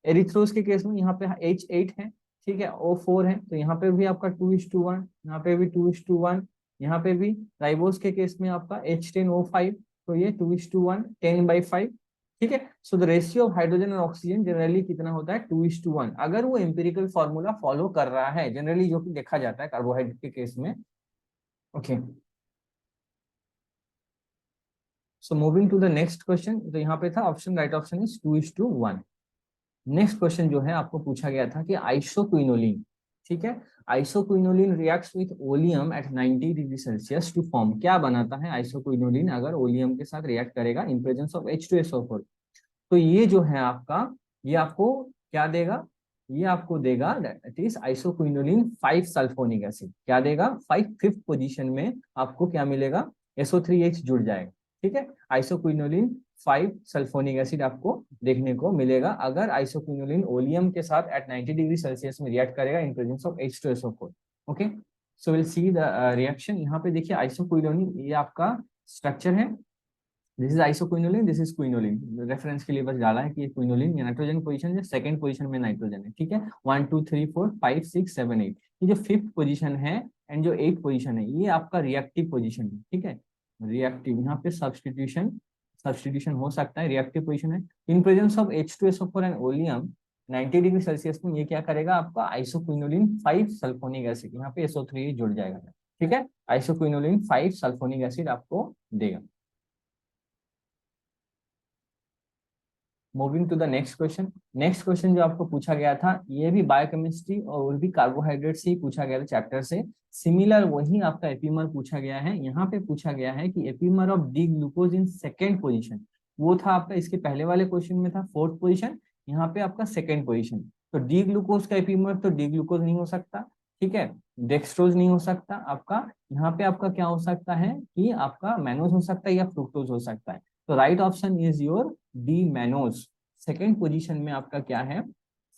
एरिथ्रोस के केस में यहाँ पे H8 है, ठीक है, O4 है, तो यहाँ पे भी आपका 2:1, यहाँ पे भी 2:1, यहाँ पे भी। राइबोस के केस में आपका H10O5, तो ये 2:1, 10/5। ठीक है, so the ratio of hydrogen और ऑक्सीजन जनरली कितना होता है, 2:1, अगर वो एम्पिरिकल फॉर्मूला फॉलो कर रहा है जनरली, जो कि देखा जाता है कार्बोहाइड्रेट के केस में। Okay, so moving to the next question. तो यहाँ पे था option, right option is 2:1। Next question जो है आपको पूछा गया था कि आइसोक्विनोलिन, ठीक है, isoquinoline reacts with oleum at 90 degree Celsius to form, क्या बनाता है आइसोक्विनोलिन अगर ओलियम के साथ रिएक्ट करेगा इन प्रेजेंस ऑफ H2SO4। तो ये जो है आपका, ये आपको क्या देगा, ये आपको देगा that is isoquinoline 5 sulphonic acid. क्या देगा, 5th पोजीशन में आपको क्या मिलेगा, SO3H जुड़ जाएगा। ठीक है, आइसोक्विनोलिन 5 सल्फोनिक एसिड आपको देखने को मिलेगा अगर आइसोक्विनोलिन ओलियम के साथ एट 90 डिग्री सेल्सियस में रिएक्ट करेगा इन presence of H2SO4। Okay, so will see the reaction. यहाँ पे देखिए आइसोक्विनोलिन, ये आपका स्ट्रक्चर है, this is isoquinoline, this is quinoline, reference के लिए बस डाला है कि ये क्विनोलिन ये नाइट्रोजन पोजीशन है, सेकंड पोजीशन में नाइट्रोजन है, ठीक है। 1 2 3 4 5 6 7 8, ये जो फिफ्थ पोजीशन है एंड जो एट पोजीशन है ये आपका रिएक्टिव पोजीशन है, ठीक है। रिएक्टिव, यहाँ पे सब्सटीट्यूशन सब्सटीट्यूशन हो सकता है, रिएक्टिव पोजीशन है। In presence of H2SO4 and oleum 90 degree Celsius में ये क्या करेगा आपका आइसोक्विनोलिन 5 सल्फोनिक एसिड, यहाँ पे SO3 जुड़ जाएगा, ठीक है। आइसोक्विनोलिन 5 सल्फोनिक एसिड आपको देगा। Moving to the next question. Next question जो आपको पूछा गया था ये भी बायोकेमिस्ट्री और भी कार्बोहाइड्रेट से ही पूछा गया था चैप्टर से, सिमिलर वही आपका एपीमर पूछा गया है। यहाँ पे पूछा गया है कि epimer of D glucose in second position, वो था आपका इसके पहले वाले क्वेश्चन में था फोर्थ पोजिशन, यहाँ पे आपका सेकेंड पोजिशन। तो डी ग्लूकोज का एपीमर तो डी ग्लूकोज नहीं हो सकता, ठीक है, डेक्सट्रोज नहीं हो सकता आपका, यहाँ पे आपका क्या हो सकता है कि आपका मैनोज हो सकता है या फ्रुक्टोज हो सकता है। तो right option is your D mannose. Second position में आपका क्या है,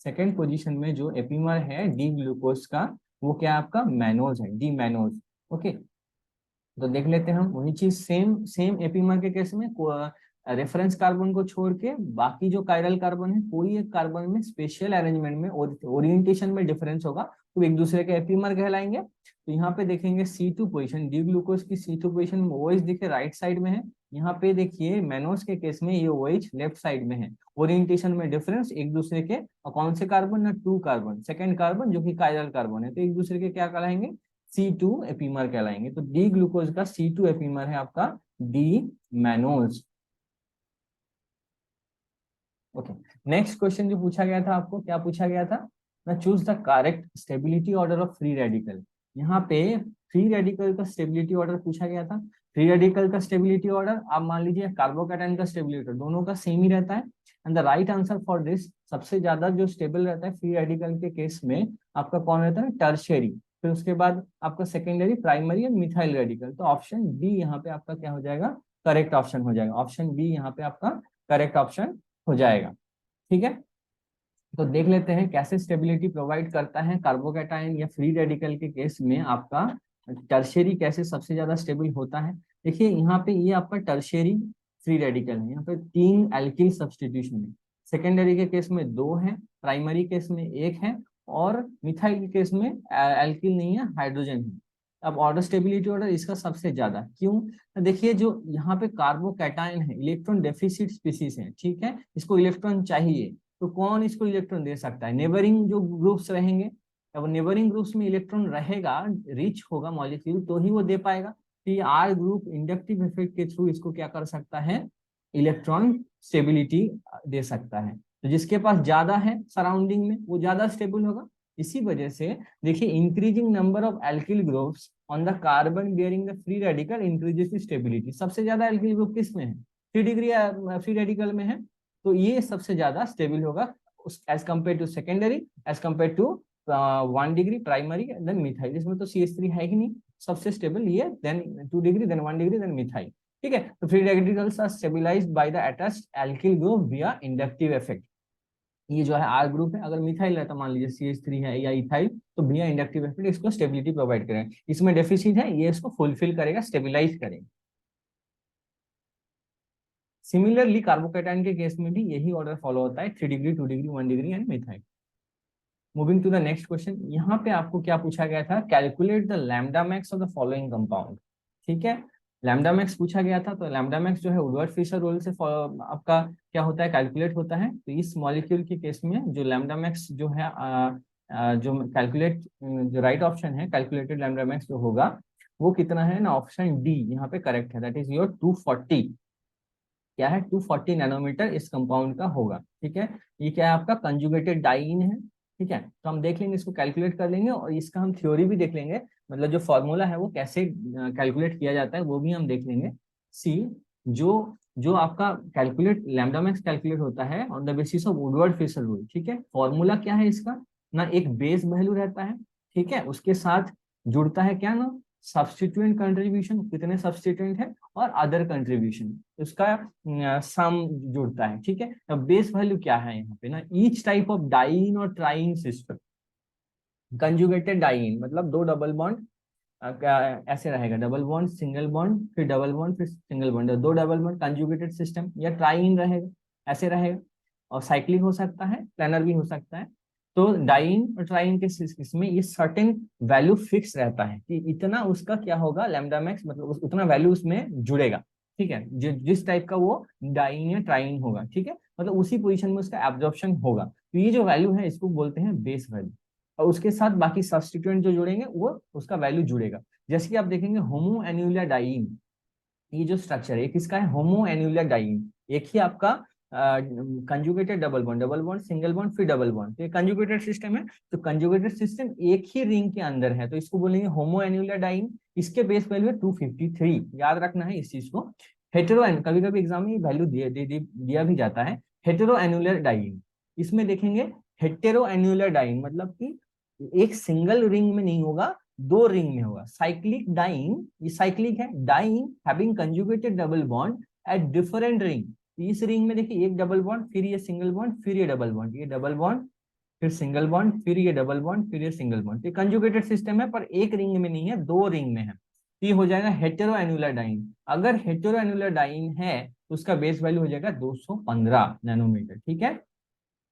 सेकेंड पोजीशन में जो एपीमर है डी ग्लूकोज का वो क्या आपका मैनोज है, डी मैनोज। ओके, तो देख लेते हैं हम वही चीज सेम सेम एपीमर के केस में रेफरेंस कार्बन को छोड़ के बाकी जो कायरल कार्बन है कोई एक कार्बन में स्पेशल अरेंजमेंट में ओरिएंटेशन में डिफरेंस होगा तो एक दूसरे के एपीमर कहलाएंगे। तो यहाँ पे देखेंगे C2 पोजीशन, डी ग्लूकोज की C2 पोजीशन में OH दिखे राइट साइड में है, यहाँ पे देखिए मैनोज के केस में ये OH लेफ्ट साइड में है। ओरिएंटेशन में डिफरेंस एक दूसरे के, और कौन से कार्बन ना 2 कार्बन, सेकेंड कार्बन जो कि कायरल कार्बन है, तो एक दूसरे के क्या कहलाएंगे C2 एपीमर कहलाएंगे। तो डी ग्लूकोज का C2 एपीमर है आपका D mannose. Okay, next question जो पूछा गया था आपको क्या पूछा गया था ना, choose the correct stability order of free radical. यहाँ पे फ्री रेडिकल का स्टेबिलिटी ऑर्डर पूछा गया था। फ्री रेडिकल का स्टेबिलिटी ऑर्डर आप मान लीजिए कार्बोकैटायन का स्टेबिलिटी ऑर्डर दोनों का सेम ही रहता है। And the right answer for this, सबसे ज्यादा जो स्टेबल रहता है फ्री रेडिकल के केस में आपका कौन रहता है, टर्शियरी, फिर उसके बाद आपका secondary, primary and methyl radical. तो ऑप्शन बी यहाँ पे आपका क्या हो जाएगा, करेक्ट ऑप्शन हो जाएगा। ऑप्शन बी यहाँ पे आपका करेक्ट ऑप्शन हो जाएगा, ठीक है। तो देख लेते हैं कैसे स्टेबिलिटी प्रोवाइड करता है कार्बोकैटायन या फ्री रेडिकल के केस में आपका टर्शियरी कैसे सबसे ज्यादा स्टेबल होता है। देखिए यहाँ पे ये आपका टर्शियरी फ्री रेडिकल है, यहाँ पे 3 एल्किल सब्सटीट्यूशन है, सेकेंडरी के केस में 2 है, प्राइमरी केस में 1 है, और मिथाइल के केस में एल्किल नहीं है, हाइड्रोजन है। अब ऑर्डर स्टेबिलिटी ऑर्डर इसका सबसे ज्यादा क्यों, देखिए जो यहाँ पे कार्बोकैटायन है इलेक्ट्रॉन डेफिसिट स्पीसीज है, ठीक है, इसको इलेक्ट्रॉन चाहिए, तो कौन इसको इलेक्ट्रॉन दे सकता है, नेबरिंग जो ग्रुप्स रहेंगे। अब नेबरिंग ग्रुप्स में इलेक्ट्रॉन रहेगा, रिच होगा मॉलिक्यूल, तो ही वो दे पाएगा। तो ये आर ग्रुप इंडक्टिव इफेक्ट के थ्रू इसको क्या कर सकता है, इलेक्ट्रॉन स्टेबिलिटी दे सकता है। तो जिसके पास ज्यादा है सराउंडिंग में वो ज्यादा स्टेबल होगा। इसी वजह से देखिए increasing number of alkyl groups on the carbon bearing the free radical increases the stability. सबसे ज्यादा एल्किल ग्रुप किस में है, 3 डिग्री फ्री रेडिकल में है, तो ये सबसे ज्यादा स्टेबल होगा as compare to secondary, as compare to 1 degree primary then methyl. इसमें तो CH3 है ही नहीं, सबसे स्टेबल ये, then 2 degree then 1 degree then methyl, ठीक है। तो free radicals are stabilised by the attached alkyl group via inductive effect. ये जो है आर ग्रुप है, अगर मिथाइल रहता मान लीजिए CH3 है या इथाइल, तो भैया इंडक्टिव इफेक्ट इसको स्टेबिलिटी प्रोवाइड करेगा। इसमें डेफिसिट है, ये इसको फुलफिल करेगा, स्टेबिलाइज करेगा। सिमिलरली कार्बोकैटायन के केस में भी यही ऑर्डर फॉलो होता है, 3 degree 2 degree 1 degree and methyl. Moving to the next question, यहाँ पे आपको क्या पूछा गया था, calculate the lambda max of the following compound, ठीक है। लैम्डा मैक्स पूछा गया था, तो लैम्डा मैक्स जो है वुडवर्ड फिशर रूल से आपका क्या होता है, कैलकुलेट होता है। तो इस मॉलिक्यूल के केस में जो लैम्डा मैक्स जो है जो कैलकुलेट, जो राइट ऑप्शन है कैलकुलेटेड लैम्डा मैक्स जो होगा वो कितना है ना, ऑप्शन डी यहाँ पे करेक्ट है, दैट इज योर 240। क्या है, 240 नैनोमीटर इस कंपाउंड का होगा, ठीक है। ये क्या है आपका कंजुगेटेड डाइईन है, ठीक है। तो हम देख लेंगे, इसको कैलकुलेट कर लेंगे और इसका हम थ्योरी भी देख लेंगे, मतलब जो फॉर्मूला है वो कैसे कैलकुलेट किया जाता है वो भी हम देख लेंगे। सी, जो जो आपका कैलकुलेट लैम्डा मैक्स कैलकुलेट होता है on the basis of Woodward Fisher rule, ठीक है। फॉर्मूला क्या है इसका ना, एक बेस वैल्यू रहता है, ठीक है, उसके साथ जुड़ता है क्या ना, सब्सटीट्यूएंट कंट्रीब्यूशन, कितने सब्सटीट्यूएंट है, और अदर कंट्रीब्यूशन, उसका सम जुड़ता है, ठीक है। अब बेस वैल्यू क्या है यहाँ पे ना, ईच टाइप ऑफ डाइईन और ट्राइईन सिस्टम, कंजुगेटेड डाइईन मतलब 2 डबल बॉन्ड ऐसे रहेगा, डबल बॉन्ड सिंगल बॉन्ड फिर डबल बॉन्ड फिर सिंगल बॉन्ड, दो डबल बॉन्ड, कंजुगेटेड सिस्टम, या ट्राइन रहेगा, ऐसे रहेगा। और साइक्लिक हो सकता है, प्लानर भी हो सकता है। तो डाइन और ट्राइन के इसमें ये सर्टेन वैल्यू फिक्स रहता है कि इतना उसका क्या होगा, लैम्डा मैक्स, मतलब उतना वैल्यू उसमें जुड़ेगा। ठीक है, जिस टाइप का वो डाइन या ट्राइन होगा, ठीक है, मतलब उसी पोजीशन में उसका एब्जॉर्प्शन होगा। तो ये जो वैल्यू है इसको बोलते हैं बेस वैल्यू। और उसके साथ बाकी सब्स्टिट्यूएंट जो जुड़ेंगे वो उसका वैल्यू जुड़ेगा। जैसे कि आप देखेंगे होमो एन्युलर डाइन, ये जो स्ट्रक्चर है किसका है, होमो एन्युलर डाइन। एक ही आपका conjugated double bond, double bond single bond फिर डबल बॉन्ड, तो ये कंजुगेटेड सिस्टम है। तो कंजुगेटेड सिस्टम एक ही रिंग के अंदर है, तो इसको बोलेंगे होमो एन्युलर डाइन। इसके बेस वैल्यू है 253, याद रखना है इस चीज को। हेटेरो, कभी कभी एग्जाम में वैल्यू दिया भी जाता है, हेटेरो एन्युलर डाइन। इसमें देखेंगे हेटेरो एन्युलर डाइन मतलब कि एक सिंगल रिंग में नहीं होगा, दो रिंग में होगा। साइक्लिक डाइन, ये साइक्लिक है, diene having conjugated double bond at different ring. इस रिंग में देखिए एक डबल बॉन्ड, फिर ये सिंगल बॉन्ड, फिर ये डबल बॉन्ड, ये डबल बॉन्ड फिर सिंगल बॉन्ड, फिर ये डबल बॉन्ड, फिर ये सिंगल बॉन्ड। ये कंजुगेटेड सिस्टम है, पर एक रिंग में नहीं है, दो रिंग में है। ये हो जाएगा हेटेरो एन्युलर डाइन। अगर हेटेरो एन्युलर डाइन है तो उसका बेस वैल्यू हो जाएगा 215 नैनोमीटर। ठीक है,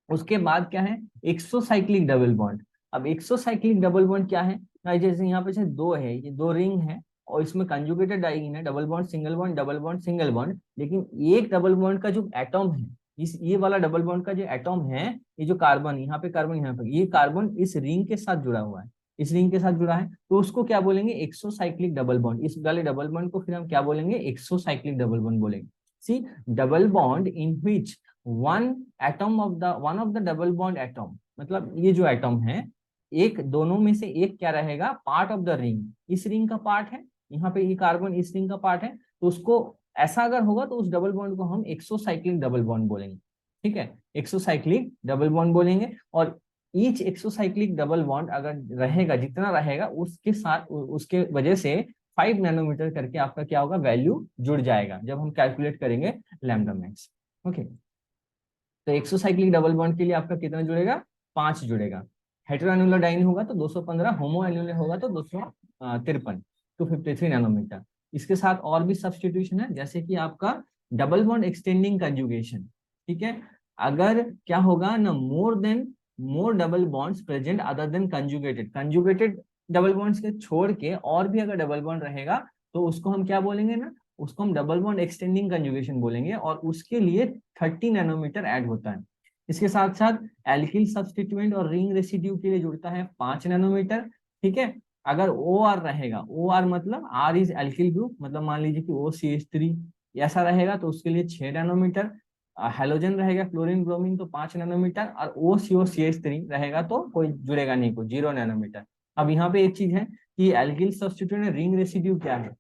उसके बाद क्या है, एक्सोसाइक्लिक डबल बॉन्ड। अब एक्सोसाइक्लिक डबल बॉन्ड क्या है, जैसे यहाँ पे से दो है, ये दो रिंग है और इसमें कंजुगेटेड डाइईन है, double bond single bond, double bond single bond, लेकिन एक डबल बॉन्ड का जो एटॉम है, इस ये वाला डबल बॉन्ड का जो एटॉम है, ये जो कार्बन, यहाँ पे कार्बन, यहाँ पे ये कार्बन इस रिंग के साथ जुड़ा हुआ है, इस रिंग के साथ जुड़ा है, तो उसको क्या बोलेंगे, एक्सोसाइक्लिक डबल बॉन्ड। इस वाले डबल बॉन्ड को फिर हम क्या बोलेंगे, एक्सोसाइक्लिक डबल बॉन्ड बोलेंगे। See, double bond in which one of the double bond atom, मतलब ये जो एटम है, एक दोनों में से एक क्या रहेगा, पार्ट ऑफ द रिंग, इस रिंग का पार्ट है, यहाँ पे ये कार्बन इस रिंग का पार्ट है, तो उसको ऐसा अगर होगा तो उस डबल बॉन्ड को हम एक्सोसाइक्लिक डबल बॉन्ड बोलेंगे। ठीक है, एक्सोसाइक्लिक डबल बॉन्ड बोलेंगे। और ईच एक्सोसाइक्लिक डबल बॉन्ड अगर रहेगा, जितना रहेगा उसके साथ उसके वजह से 5 नैनोमीटर करके आपका क्या होगा, वैल्यू जुड़ जाएगा जब हम कैलकुलेट करेंगे लैम्डा मैक्स। ओके, तो एक्सोसाइक्लिक डबल बॉन्ड के लिए आपका कितना जुड़ेगा, 5 जुड़ेगा। हेटेरोएन्युलर डाइन होगा तो 215, होमो एन्युलर होगा तो 253, 253 नैनोमीटर। इसके साथ और भी सब्सटीट्यूशन है, जैसे कि आपका डबल बॉन्ड एक्सटेंडिंग कंजुगेशन। ठीक है, अगर क्या होगा ना, more double bonds present other than conjugated, conjugated double bonds के छोड़ के और भी अगर डबल बॉन्ड रहेगा तो उसको हम क्या बोलेंगे ना, उसको हम डबल बॉन्ड एक्सटेंडिंग कंजुगेशन बोलेंगे, और उसके लिए 30 नैनोमीटर ऐड होता है। इसके साथ साथ एल्किल सब्स्टिट्यूएंट और रिंग रेसिड्यू के लिए जुड़ता है 5 नैनोमीटर। ठीक है, अगर ओ आर रहेगा, ओ आर मतलब आर इज एल्किल ग्रुप, मतलब मान लीजिए कि OCH3 ऐसा रहेगा तो उसके लिए 6 नैनोमीटर। हेलोजन रहेगा क्लोरीन ब्रोमीन तो 5 नैनोमीटर, और OCO CH3 रहेगा तो कोई जुड़ेगा नहीं, कोई 0 नैनोमीटर। अब यहाँ पे एक चीज है कि एल्किल सब्स्टिट्यूएंट रिंग रेसिड्यू क्या है,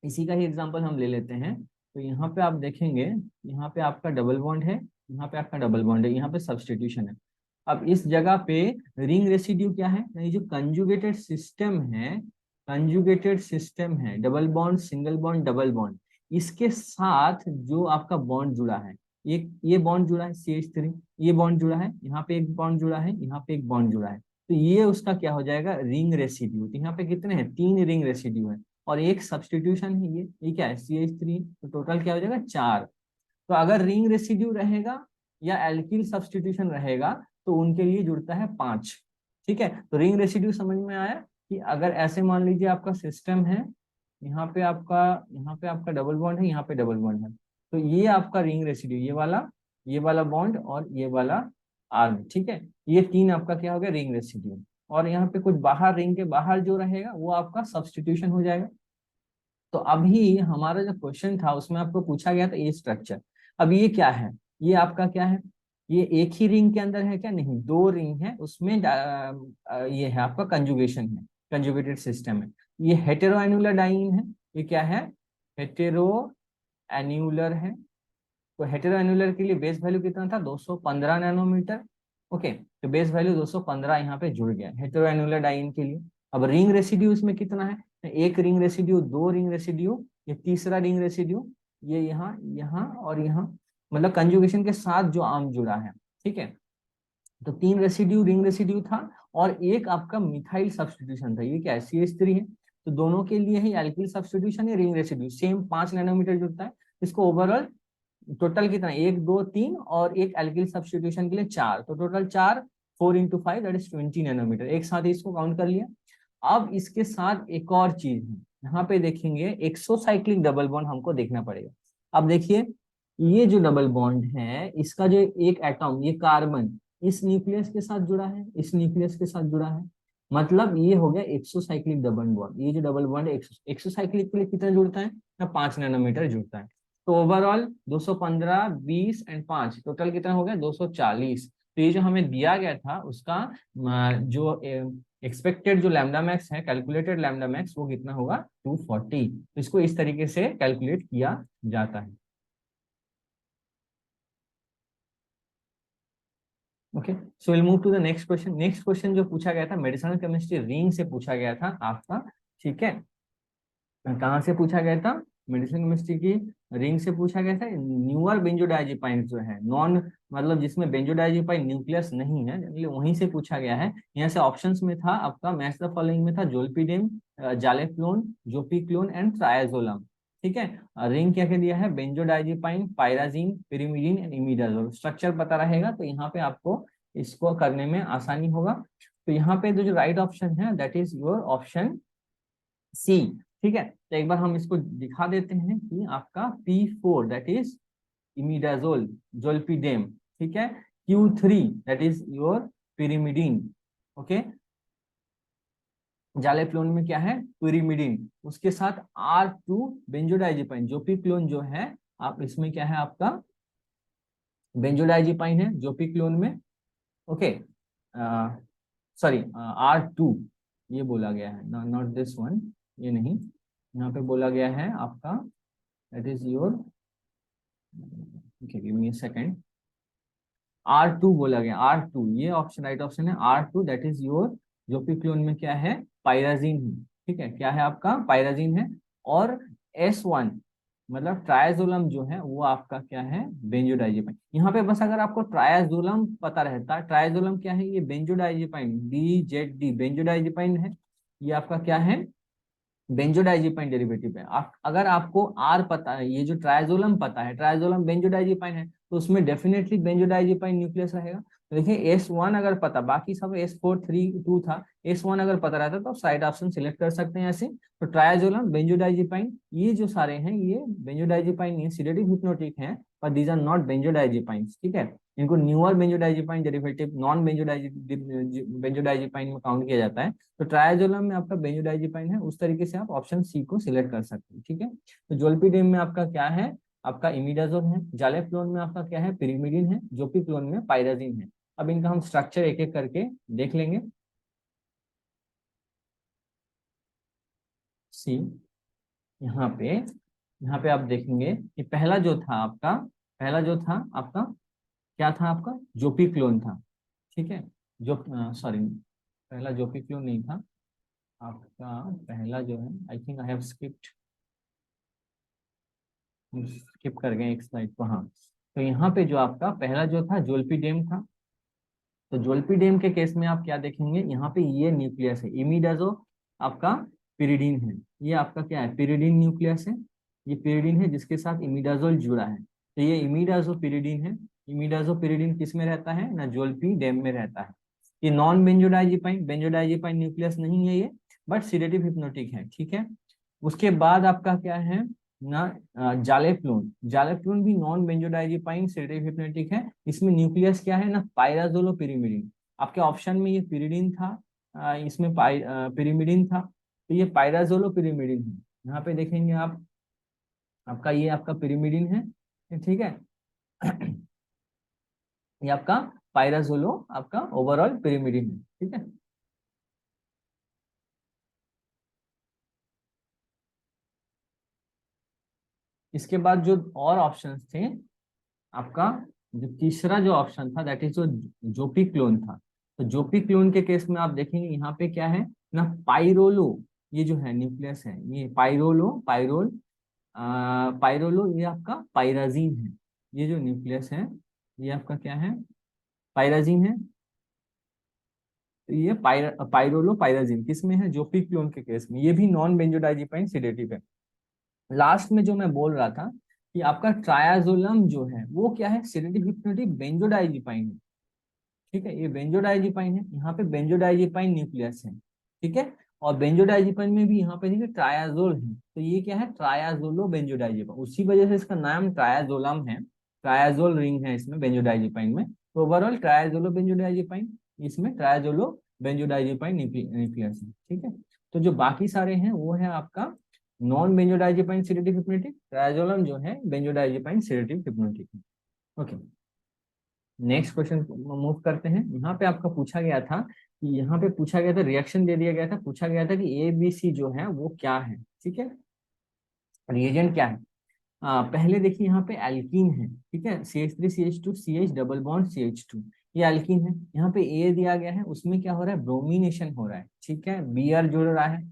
इसी का ही एग्जांपल हम ले लेते हैं। तो यहाँ पे आप देखेंगे, यहाँ पे आपका डबल बॉन्ड है, यहाँ पे आपका डबल बॉन्ड है, यहाँ पे सब्स्टिट्यूशन है। अब इस जगह पे रिंग रेसिड्यू क्या है, नहीं, जो कंजुगेटेड सिस्टम है, कंजुगेटेड सिस्टम है, double bond single bond double bond, इसके साथ जो आपका बॉन्ड जुड़ा है, ये बॉन्ड जुड़ा है CH3, ये बॉन्ड जुड़ा है, यहाँ पे एक बॉन्ड जुड़ा है, यहाँ पे एक बॉन्ड जुड़ा है, तो ये उसका क्या हो जाएगा, रिंग रेसिड्यू। तो यहाँ पे कितने हैं, 3 रिंग रेसिड्यू है, और एक सब्स्टिट्यूशन है, ये क्या है, CH3, तो टोटल क्या हो जाएगा, 4। तो अगर रिंग रेसिड्यू रहेगा या एल्किल सब्स्टिट्यूशन रहेगा तो उनके लिए जुड़ता है 5। ठीक है, तो रिंग रेसिड्यू समझ में आया कि अगर ऐसे मान लीजिए आपका सिस्टम है, यहाँ पे आपका डबल बॉन्ड है, यहाँ पे डबल बॉन्ड है, तो ये आपका रिंग रेसिड्यू, ये वाला बॉन्ड और ये वाला आर्म। ठीक है, ये 3 आपका क्या हो गया, रिंग रेसिड्यू। और यहाँ पे कुछ बाहर, रिंग के बाहर जो रहेगा वो आपका सब्स्टिट्यूशन हो जाएगा। तो अभी हमारा जो क्वेश्चन था उसमें आपको पूछा गया था ये स्ट्रक्चर। अब ये क्या है, ये आपका क्या है, ये एक ही रिंग के अंदर है क्या, नहीं, 2 रिंग है उसमें, ये है आपका कंजुगेशन है, कंजुगेटेड सिस्टम है। ये हेटेरो एन्युलर डाइईन है, ये क्या है, हेटेरो एन्युलर है। तो हेटेरो एन्युलर के लिए बेस वैल्यू कितना था, 215 नैनोमीटर। ओके, तो बेस वैल्यू 215 यहाँ पे जुड़ गया हेटेरो एन्युलर डाइईन के लिए। अब रिंग रेसिड्यू इसमें कितना है, एक रिंग रेसिड्यू, 2 रिंग रेसिड्यू, ये तीसरा रिंग रेसिड्यू, ये यहाँ, यहाँ और यहाँ, मतलब कंजुगेशन के साथ जो आर्म जुड़ा है। ठीक है, तो 3 रेसिड्यू रिंग रेसिड्यू था, और एक आपका मिथाइल सब्स्टिट्यूशन था, ये क्या है, CH3 है। तो दोनों के लिए ही एल्किल सब्स्टिट्यूशन या रिंग रेसिड्यू सेम 5 नैनोमीटर जुड़ता है। इसको ओवरऑल टोटल कितना, 1 2 3 और एक एल्किल सब्स्टिट्यूशन के लिए 4, तो टोटल 4, 4 × 5 दैट इज 20 नैनोमीटर। एक साथ ही इसको काउंट कर लिया। अब इसके साथ एक और चीज है, यहाँ पे देखेंगे एक्सोसाइक्लिक डबल बॉन्ड हमको देखना पड़ेगा। अब देखिए ये जो डबल बॉन्ड है, इसका जो एक एटॉम, ये कार्बन इस न्यूक्लियस के साथ जुड़ा है, इस न्यूक्लियस के साथ जुड़ा है, मतलब ये हो गया एक्सोसाइक्लिक डबल बॉन्ड। ये जो डबल बॉन्ड है एक्सोसाइक्लिक के लिए कितना जुड़ता है ना, 5 नैनोमीटर जुड़ता है। तो ओवरऑल 215, 20 एंड 5 टोटल कितना हो गया 240। तो ये जो हमें दिया गया था उसका जो एक्सपेक्टेड जो लैम्डा मैक्स है, कैलकुलेटेड लैम्डा मैक्स, वो कितना होगा 240। तो इसको इस तरीके से कैलकुलेट किया जाता है। Okay, so will move to the next question. Next question जो पूछा गया था मेडिसिनल केमिस्ट्री रिंग से पूछा गया था आपका, ठीक है। कहाँ से पूछा गया था, मेडिसिन केमिस्ट्री की रिंग से पूछा गया था। न्यूअर बेंजोडाइजेपाइन जो है, नॉन मतलब जिसमें बेंजोडाइजेपाइन न्यूक्लियस नहीं है, इसलिए वहीं से पूछा गया है। यहाँ से ऑप्शंस में था आपका मैच द फॉलोइंग में था जोल्पीडेम, जालेफ्लोन, जोपिक्लोन एंड ट्रायाजोलम, ठीक है। रिंग क्या क्या दिया है, benzodiazepine, पायराजीन, pyrimidine and imidazole. Structure पता रहेगा तो यहाँ पे आपको इसको करने में आसानी होगा। तो यहाँ पे जो राइट ऑप्शन है that is your option C, ठीक है। तो एक बार हम इसको दिखा देते हैं कि आपका P4 दैट इज इमिडाजोल, जोल्पीडेम, ठीक है। Q3 that is your pyrimidine, okay. Zaleplon में क्या है, पिरिमिडीन, उसके साथ R2 बेंजोडाइजेपाइन, जोपिक्लोन जो है, आप इसमें क्या है आपका बेंजोडाइजेपाइन है जोपिक्लोन में, ओके। सॉरी R2 ये बोला गया है, नॉट दिस वन, ये नहीं, यहाँ पे बोला गया है आपका that is your, okay give me a second, R2 बोला गया, R2 ये ऑप्शन राइट ऑप्शन है, R2 दैट इज योर जोपिक्लोन में क्या है पायराजीन है, ठीक है। क्या है आपका पायराजीन है। और S1 मतलब ट्रायाजोलम जो है वो आपका क्या है बेंजोडाइजेपाइन। यहाँ पे बस अगर आपको ट्रायाजोलम पता रहता, ट्रायाजोलम क्या है, ये बेंजोडाइजेपाइन, BZD बेंजोडाइजेपाइन है, ये आपका क्या है बेंजोडाइजेपाइन डेरिवेटिव है। अगर आपको आर पता है, ये जो ट्राइजोलम पता है, ट्राइजोलम बेंजोडाइजेपाइन है, तो उसमें डेफिनेटली बेंजोडाइजेपाइन न्यूक्लियस रहेगा। तो देखिए S1 अगर पता, बाकी सब S4 3 2 था, S1 अगर पता रहता तो साइड ऑप्शन सिलेक्ट कर सकते हैं ऐसे। तो ट्राइजोलम बेंजोडाइजेपाइन ये जो सारे हैं ये बेंजोडाइजेपाइन नहीं, सिडेटिव हिप्नोटिक हैं, पर दीज आर नॉट बेंजोडाइजेपाइन, ठीक है। इनको newer benzodiazepine derivative non benzodiazepine में काउंट किया जाता है। तो ट्रायाजोलम में आपका बेंजोडाइजेपाइन है, उस तरीके से आप ऑप्शन सी को सिलेक्ट कर सकते हैं, ठीक है। तो जोल्पीडेम में आपका क्या है, आपका इमिडाजोल है। जालेफ्लोन में आपका क्या है पिरिमिडिन है। जोपिक्लोन में पायराजीन है। अब इनका हम स्ट्रक्चर एक एक करके देख लेंगे। सी, यहाँ पे आप देखेंगे कि पहला जो था आपका, पहला जो था आपका क्या था, आपका जोपिक्लोन था, ठीक है। जो सॉरी पहला जोपिक्लोन नहीं था आपका, पहला जो है I think I have skip कर गए एक स्लाइड को, हाँ। तो यहाँ पे जो आपका पहला जो था जोल्पीडेम था। तो जोल्पीडेम के केस में आप क्या देखेंगे, यहाँ पे ये न्यूक्लियस है, इमिडाजो आपका पिरिडीन है, ये आपका क्या है पिरिडीन न्यूक्लियस है। ये पिरिडीन है जिसके साथ इमिडाजोल जुड़ा है, तो ये इमिडाजो पिरिडीन है। इमिडाजो पिरिडीन किस में रहता है ना, जोल्पीडेम में रहता है। ये नॉन बेंजोडाइजेपाइन, बेंजोडाइजेपाइन न्यूक्लियस नहीं है ये, बट सिडेटिव हिप्नोटिक है, ठीक है। उसके बाद आपका क्या है ना, जालेफ्लोन, जालेफ्लोन भी नॉन बेंजोडाइजेपाइन सेडेटिव हिप्नोटिक है। इसमें न्यूक्लियस क्या है ना, पायराजोलो पिरिमिडिन। आपके ऑप्शन में ये पिरिडिन था, इसमें पिरिमिडिन था, तो ये पायराजोलो पिरिमिडिन है। यहाँ पे देखेंगे आप, आपका ये आपका पिरिमिडिन है, ठीक है। ये आपका पायराजोलो आपका ओवरऑल पिरिमिडिन है, ठीक है। इसके बाद जो और ऑप्शंस थे आपका, जो तीसरा जो ऑप्शन था दैट इज जो जोपी क्लोन था। तो जोपी क्लोन के केस में आप देखेंगे यहाँ पे क्या है ना, पाइरोलो, ये जो है न्यूक्लियस है, ये पाइरोलो, पाइरोलो ये आपका पायराजीन है। ये जो न्यूक्लियस है ये आपका क्या है पायराजीन है। तो ये पाइरोलोपाइराजिन किस में है, जोपिक्लोन के केस में, ये भी नॉन बेंजोडाइजिपाइन सेडेटिव है। लास्ट में जो मैं बोल रहा था कि आपका ट्रायाजोलम जो है वो क्या है, सेडेटिव हिप्नोटिक बेंजोडाइजिपाइन है। ठीक है, ये बेंजोडाइजिपाइन है, यहाँ पे बेंजोडाइजिपाइन न्यूक्लियस है। ठीक है, और बेंजोडाइजिपाइन में भी यहाँ पे देखिए ट्रायाजोल है, तो ये क्या है, ट्रायाजोलो बेंजोडाइजिपाइन, उसी वजह से इसका नाम ट्रायाजोलम है। ट्रायाजोल रिंग है इसमें बेंजोडाइजिपाइन में, तो ओवरऑल ट्रायाजोलो बेंजोडाइजिपाइन, इसमें ट्रायाजोलो बेंजोडाइजिपाइन न्यूक्लियस है। ठीक है, तो जो बाकी सारे हैं वो है आपका non benzodiazepine sedative hypnotic, triazolam जो है benzodiazepine sedative hypnotic. Okay, next question move करते हैं। यहाँ पे आपका पूछा गया था कि यहाँ पे पूछा गया था, रिएक्शन दे दिया गया था, पूछा गया था कि ए बी सी जो है वो क्या है। ठीक है, रिएजेंट क्या है। पहले देखिए यहाँ पे एल्कीन है। ठीक है, CH3CH2 CH double bond CH2, ये एल्कीन है। यहाँ पे ए दिया गया है, उसमें क्या हो रहा है, ब्रोमिनेशन हो रहा है। ठीक है, Br जुड़ रहा है,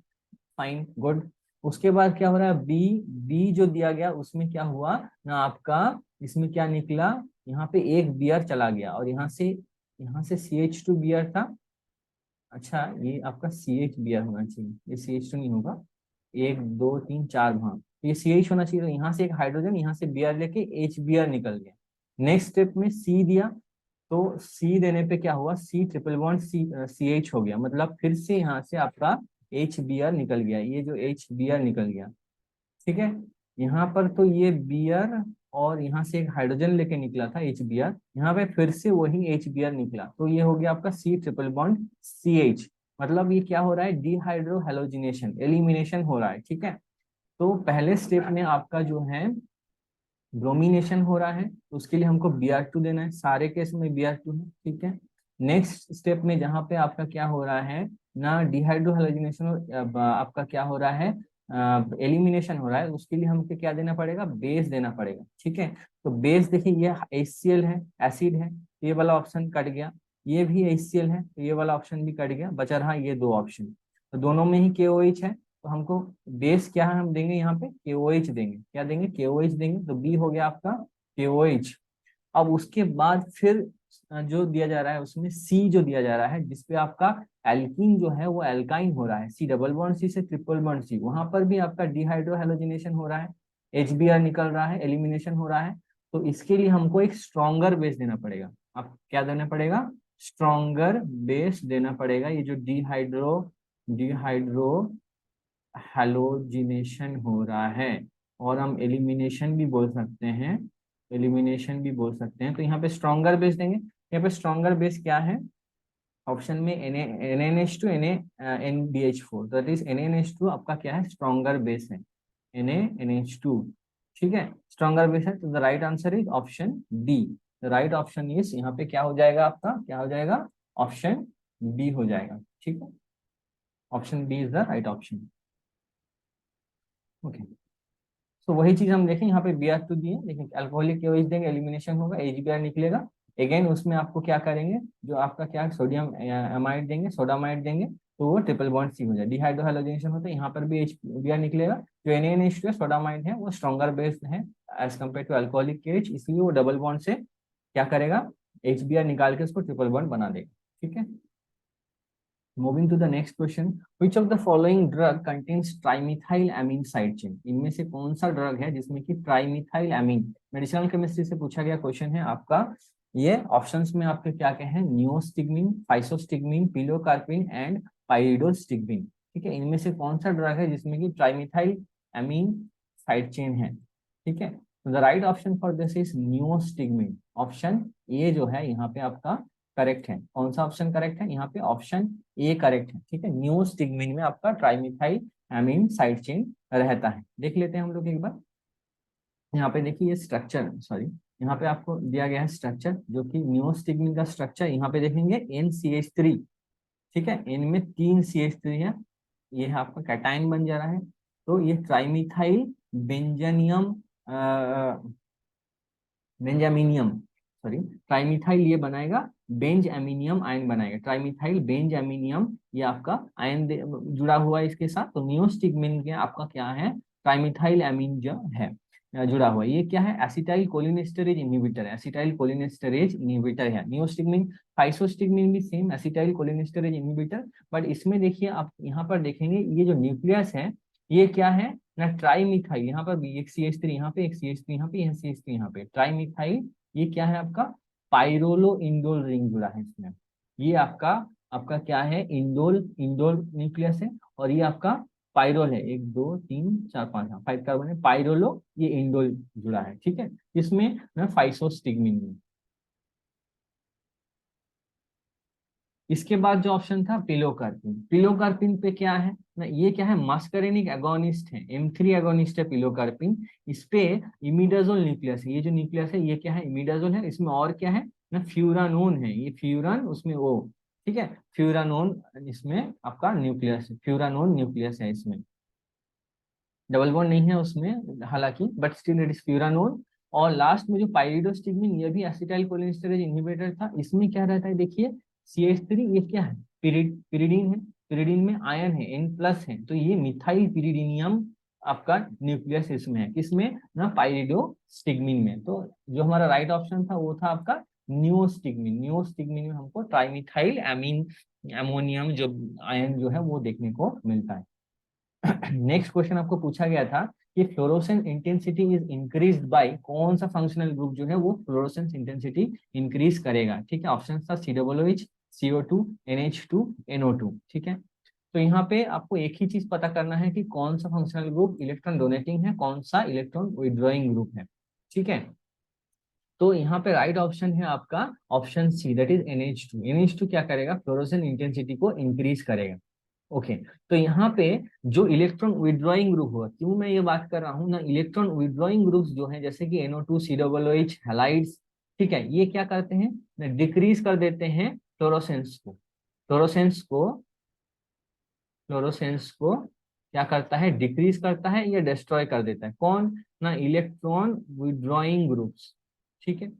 फाइन गुड। उसके बाद क्या हो रहा है, बी जो दिया गया उसमें क्या हुआ ना आपका, इसमें क्या निकला, यहाँ पे एक बियर चला गया और यहाँ से CH2 बियर था। अच्छा, ये आपका CH बियर होना चाहिए, ये CH2 नहीं होगा। 1 2 3 4, हाँ, ये CH होना चाहिए। तो यहाँ से एक हाइड्रोजन, यहाँ से बियर लेके H बियर निकल गया। नेक्स्ट स्टेप में C दिया, तो C देने पे क्या हुआ, C ट्रिपल बॉन्ड CH हो गया, मतलब फिर से यहाँ से आपका H बियर निकल गया, ये जो H बियर निकल गया। ठीक है, यहाँ पर तो ये बियर और यहाँ से एक हाइड्रोजन लेके निकला था H बियर, यहाँ पे फिर से वही H बियर निकला, तो ये हो गया आपका C ट्रिपल बॉन्ड CH। मतलब ये क्या हो रहा है, डिहाइड्रो हेलोजिनेशन, एलिमिनेशन हो रहा है। ठीक है, तो पहले स्टेप में आपका जो है ब्रोमिनेशन हो रहा है, तो उसके लिए हमको Br2 देना है, सारे केस में Br2 है। ठीक है, नेक्स्ट स्टेप में जहाँ पे आपका क्या हो रहा है ना, डिहाइड्रो हेलोजिनेशन, आपका क्या हो रहा है, एलिमिनेशन हो रहा है, उसके लिए हमको क्या देना पड़ेगा, बेस देना पड़ेगा। ठीक है, तो बेस देखिए ये HCl है, एसिड है, ये वाला ऑप्शन कट गया। ये भी HCl है, तो ये वाला ऑप्शन भी कट गया, बचा रहा ये दो ऑप्शन, तो दोनों में ही KOH है। तो हमको बेस क्या है, हम देंगे यहाँ पे KOH देंगे, क्या देंगे, KOH देंगे, तो बी हो गया आपका KOH। अब उसके बाद फिर जो दिया जा रहा है उसमें सी जो दिया जा रहा है, जिसपे आपका एल्कीन जो है वो एल्काइन हो रहा है, C डबल बॉन्ड C से ट्रिपल बॉन्ड C, वहां पर भी आपका डिहाइड्रो हेलोजिनेशन हो रहा है, HBr निकल रहा है, एलिमिनेशन हो रहा है। तो इसके लिए हमको एक स्ट्रॉन्गर बेस देना पड़ेगा। अब क्या देना पड़ेगा, स्ट्रॉन्गर बेस देना पड़ेगा। ये जो डिहाइड्रो डिहाइड्रो हैलोजिनेशन हो रहा है, और हम एलिमिनेशन भी बोल सकते हैं, एलिमिनेशन भी बोल सकते हैं, तो यहाँ पे स्ट्रॉन्गर बेस देंगे। यहाँ पे स्ट्रॉन्गर बेस क्या है, ऑप्शन में NaNH2 NaNBH4, that is NaNH2 आपका क्या है, स्ट्रॉन्गर बेस है, NaNH2। ठीक है, स्ट्रॉन्गर बेस है, तो the right answer is option D. The right option is, यहाँ पे क्या हो जाएगा आपका, क्या हो जाएगा, ऑप्शन बी हो जाएगा। ठीक है, option B is the right option. Okay, तो वही चीज हम देखें, यहाँ पे Br2 दिए, लेकिन अल्कोहलिक KOH देंगे, एलिमिनेशन होगा, HBr निकलेगा। अगेन उसमें आपको क्या करेंगे, जो आपका क्या सोडियम एमाइड देंगे, सोडामाइड देंगे, तो वो ट्रिपल बॉन्ड C हो जाए, डिहाइड्रो हेलोजिनेशन होता है, यहाँ पर भी HBr निकलेगा। जो NaNH2 सोडामाइड है वो स्ट्रॉन्गर बेस्ड है as compare to alcoholic KH, इसलिए वो डबल बॉन्ड से क्या करेगा, HBr निकाल के उसको ट्रिपल बॉन्ड बना देगा। ठीक है, moving to the next question, which of the following drug contains trimethyl amine side chain, इनमें से कौन सा ड्रग है जिसमें कि ट्राइमिथाइल एमीन, मेडिसिनल केमिस्ट्री से पूछा गया क्वेश्चन है आपका। ये ऑप्शंस में आपके क्या क्या है, नियोस्टिग्मिन, फाइसोस्टिग्मिन, पिलोकार्पिन एंड पाइरिडोस्टिग्मिन। ठीक है, इनमें से कौन सा ड्रग है जिसमें कि ट्राइमिथाइल एमीन साइड चेन है। ठीक है, तो the right option for this is neostigmine, option A जो है यहाँ पे आपका करेक्ट है। कौन सा ऑप्शन करेक्ट है, यहाँ पे ऑप्शन ए करेक्ट है। ठीक है, नियोस्टिग्मिन में आपका ट्राइमिथाइल एमीन साइड चेन रहता है। देख लेते हैं हम लोग एक बार, यहाँ पे देखिए ये स्ट्रक्चर, सॉरी, यहाँ पे आपको दिया गया है स्ट्रक्चर, जो कि नियोस्टिग्मिन का स्ट्रक्चर, यहाँ पे देखेंगे NCH3। ठीक है, इनमें 3 CH3 है, ये है आपका कैटाइन बन जा रहा है, तो ये ट्राइमिथाइल बेंजानियम बेंजामिनियम, सॉरी, ट्राइमिथाइल ये बनाएगा, बेंज एमिनियम आयन बनाएगा, ट्राइमिथाइल बेंज एमिनियम, ये आपका आयन जुड़ा हुआ है इसके साथ। तो नियोस्टिग्मिन के आपका क्या है, ट्राइमिथाइल एमीन जो है। जुड़ा हुआ है। ये क्या है? एसिटाइल कोलिनेस्टरेज इनहिबिटर है, एसिटाइल कोलिनेस्टरेज इनहिबिटर है। नियोस्टिग्मिन, फाइसोस्टिग्मिन भी सेम एसिटाइल कोलिनेस्टरेज इनहिबिटर। बट इसमें देखिए आप यहाँ पर देखेंगे ये जो न्यूक्लियस है ये क्या है ना, ट्राईमिथाइल। यहाँ पर भी एक CH3, यहाँ पे एक CH3, यहाँ पे यह CH3, यहाँ पे ट्राईमिथाइल। ये क्या है आपका? पाइरोलो इंडोल रिंग जुड़ा है इसमें। ये आपका आपका क्या है? इंडोल इंडोल न्यूक्लियस है। और ये आपका पाइरोल है, 1 2 3 4 5, हाँ 5 कार्बन है। पाइरोलो ये इंडोल जुड़ा है, ठीक है। इसमें ना फाइसोस्टिग्मिन में। इसके बाद जो ऑप्शन था पिलोकार्पिन, पिलोकार्पिन पे क्या है ना, ये क्या है? मास्करेनिक एगोनिस्ट है, M3 एगोनिस्ट है पिलोकार्पिन। इस पे इमिडाजोल न्यूक्लियस है, ये जो न्यूक्लियस है ये क्या है? इमिडाजोल है। इसमें और क्या है ना, फ्यूरानोन है, ये फ्यूरान उसमें ओ, ठीक है, फ्यूरानोन इसमें आपका न्यूक्लियस है, फ्यूरानोन न्यूक्लियस है इसमें। डबल बॉन्ड नहीं है उसमें हालांकि, बट स्टिल इट इज फ्यूरानोन। और लास्ट में जो पाइरिडोस्टिग्मिन, ये भी एसिटाइल कोलिनेस्टरेज इनहिबिटर था। इसमें क्या रहता है देखिए, CH3, ये क्या है? पिरिडीन है। पिरिडीन में आयन है, N+ है, तो ये मिथाइल पिरिडीनियम आपका न्यूक्लियस इसमें है, किसमें ना, पाइरिडोस्टिग्मिन में। तो जो हमारा राइट ऑप्शन था वो था आपका नियोस्टिग्मिन। नियोस्टिग्मिन में हमको ट्राइमिथाइल एमीन एमोनियम जो आयन जो है वो देखने को मिलता है। नेक्स्ट क्वेश्चन आपको पूछा गया था कि fluorescence intensity is increased by कौन सा फंक्शनल ग्रुप जो है वो फ्लोरोसेंस इंटेंसिटी इंक्रीज करेगा, ठीक है। ऑप्शन था COOH, CO2, NH2, NO2, ठीक है। तो यहाँ पे आपको एक ही चीज पता करना है कि कौन सा फंक्शनल ग्रुप इलेक्ट्रॉन डोनेटिंग है, कौन सा इलेक्ट्रॉन विड्रॉइंग ग्रुप है, ठीक है। तो यहाँ पे राइट ऑप्शन है आपका option C, that is NH2। NH2 क्या करेगा? फ्लोरोसेंस इंटेंसिटी को इंक्रीज करेगा। ओके तो यहाँ पे जो इलेक्ट्रॉन विड्रॉइंग ग्रुप होगा, क्यों मैं ये बात कर रहा हूँ ना, इलेक्ट्रॉन विड्रॉइंग ग्रुप्स जो है जैसे कि NO2, COOH, हैलाइड्स, ठीक है, ये क्या करते हैं? डिक्रीज कर देते हैं फ्लोरोसेंस को। फ्लोरोसेंस को फ्लोरोसेंस को क्या करता है? डिक्रीज करता है या डिस्ट्रॉय कर देता है। कौन ना? इलेक्ट्रॉन विड्रॉइंग ग्रुप्स, ठीक है।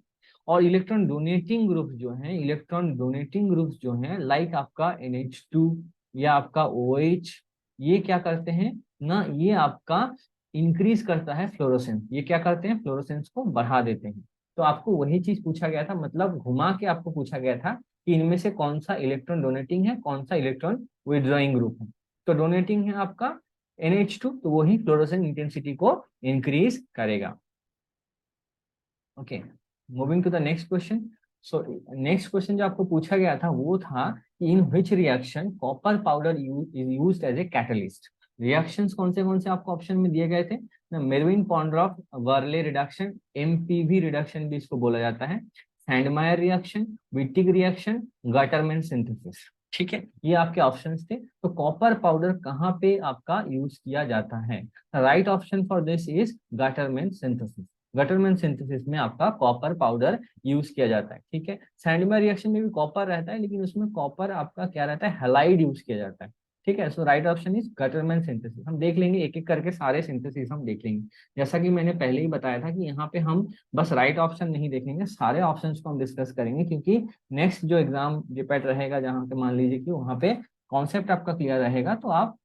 और इलेक्ट्रॉन डोनेटिंग ग्रुप जो है, इलेक्ट्रॉन डोनेटिंग ग्रुप्स जो है लाइक आपका NH2 या आपका OH, ये क्या करते हैं ना, ये आपका इंक्रीज करता है फ्लोरोसेंस। ये क्या करते हैं? फ्लोरोसेंस को बढ़ा देते हैं। तो आपको वही चीज पूछा गया था, मतलब घुमा के आपको पूछा गया था कि इनमें से कौन सा इलेक्ट्रॉन डोनेटिंग है, कौन सा इलेक्ट्रॉन विड्रॉइंग ग्रुप है। तो डोनेटिंग है आपका NH2, तो वही फ्लोरोसेंस इंटेंसिटी को इंक्रीज करेगा। Okay, moving to the next question. So next question जो आपको पूछा गया था वो था कि in which reaction copper powder is used as a catalyst. Reactions कौन से आपको ऑप्शन में दिए गए थे ना, Meerwein Ponndorf Verley reduction, MPV reduction भी इसको बोला जाता है, Sandmeyer reaction, Wittig reaction, Gattermann synthesis, ठीक है। ये आपके ऑप्शंस थे। तो कॉपर पाउडर कहाँ पे आपका यूज किया जाता है? Right option for this is Gattermann synthesis. Gattermann synthesis में आपका कॉपर पाउडर यूज किया जाता है, ठीक है। सैंडमायर रिएक्शन में भी कॉपर रहता है, लेकिन उसमें कॉपर आपका क्या रहता है? हैलाइड यूज किया जाता है, ठीक है। So right option is Gattermann synthesis. हम देख लेंगे एक एक करके, सारे सिंथेसिस हम देख लेंगे। जैसा कि मैंने पहले ही बताया था कि यहाँ पे हम बस राइट ऑप्शन नहीं देखेंगे, सारे ऑप्शंस को हम डिस्कस करेंगे, क्योंकि नेक्स्ट जो एग्जाम जीपैट रहेगा जहाँ पे मान लीजिए कि वहाँ पे कॉन्सेप्ट आपका क्लियर रहेगा, तो आप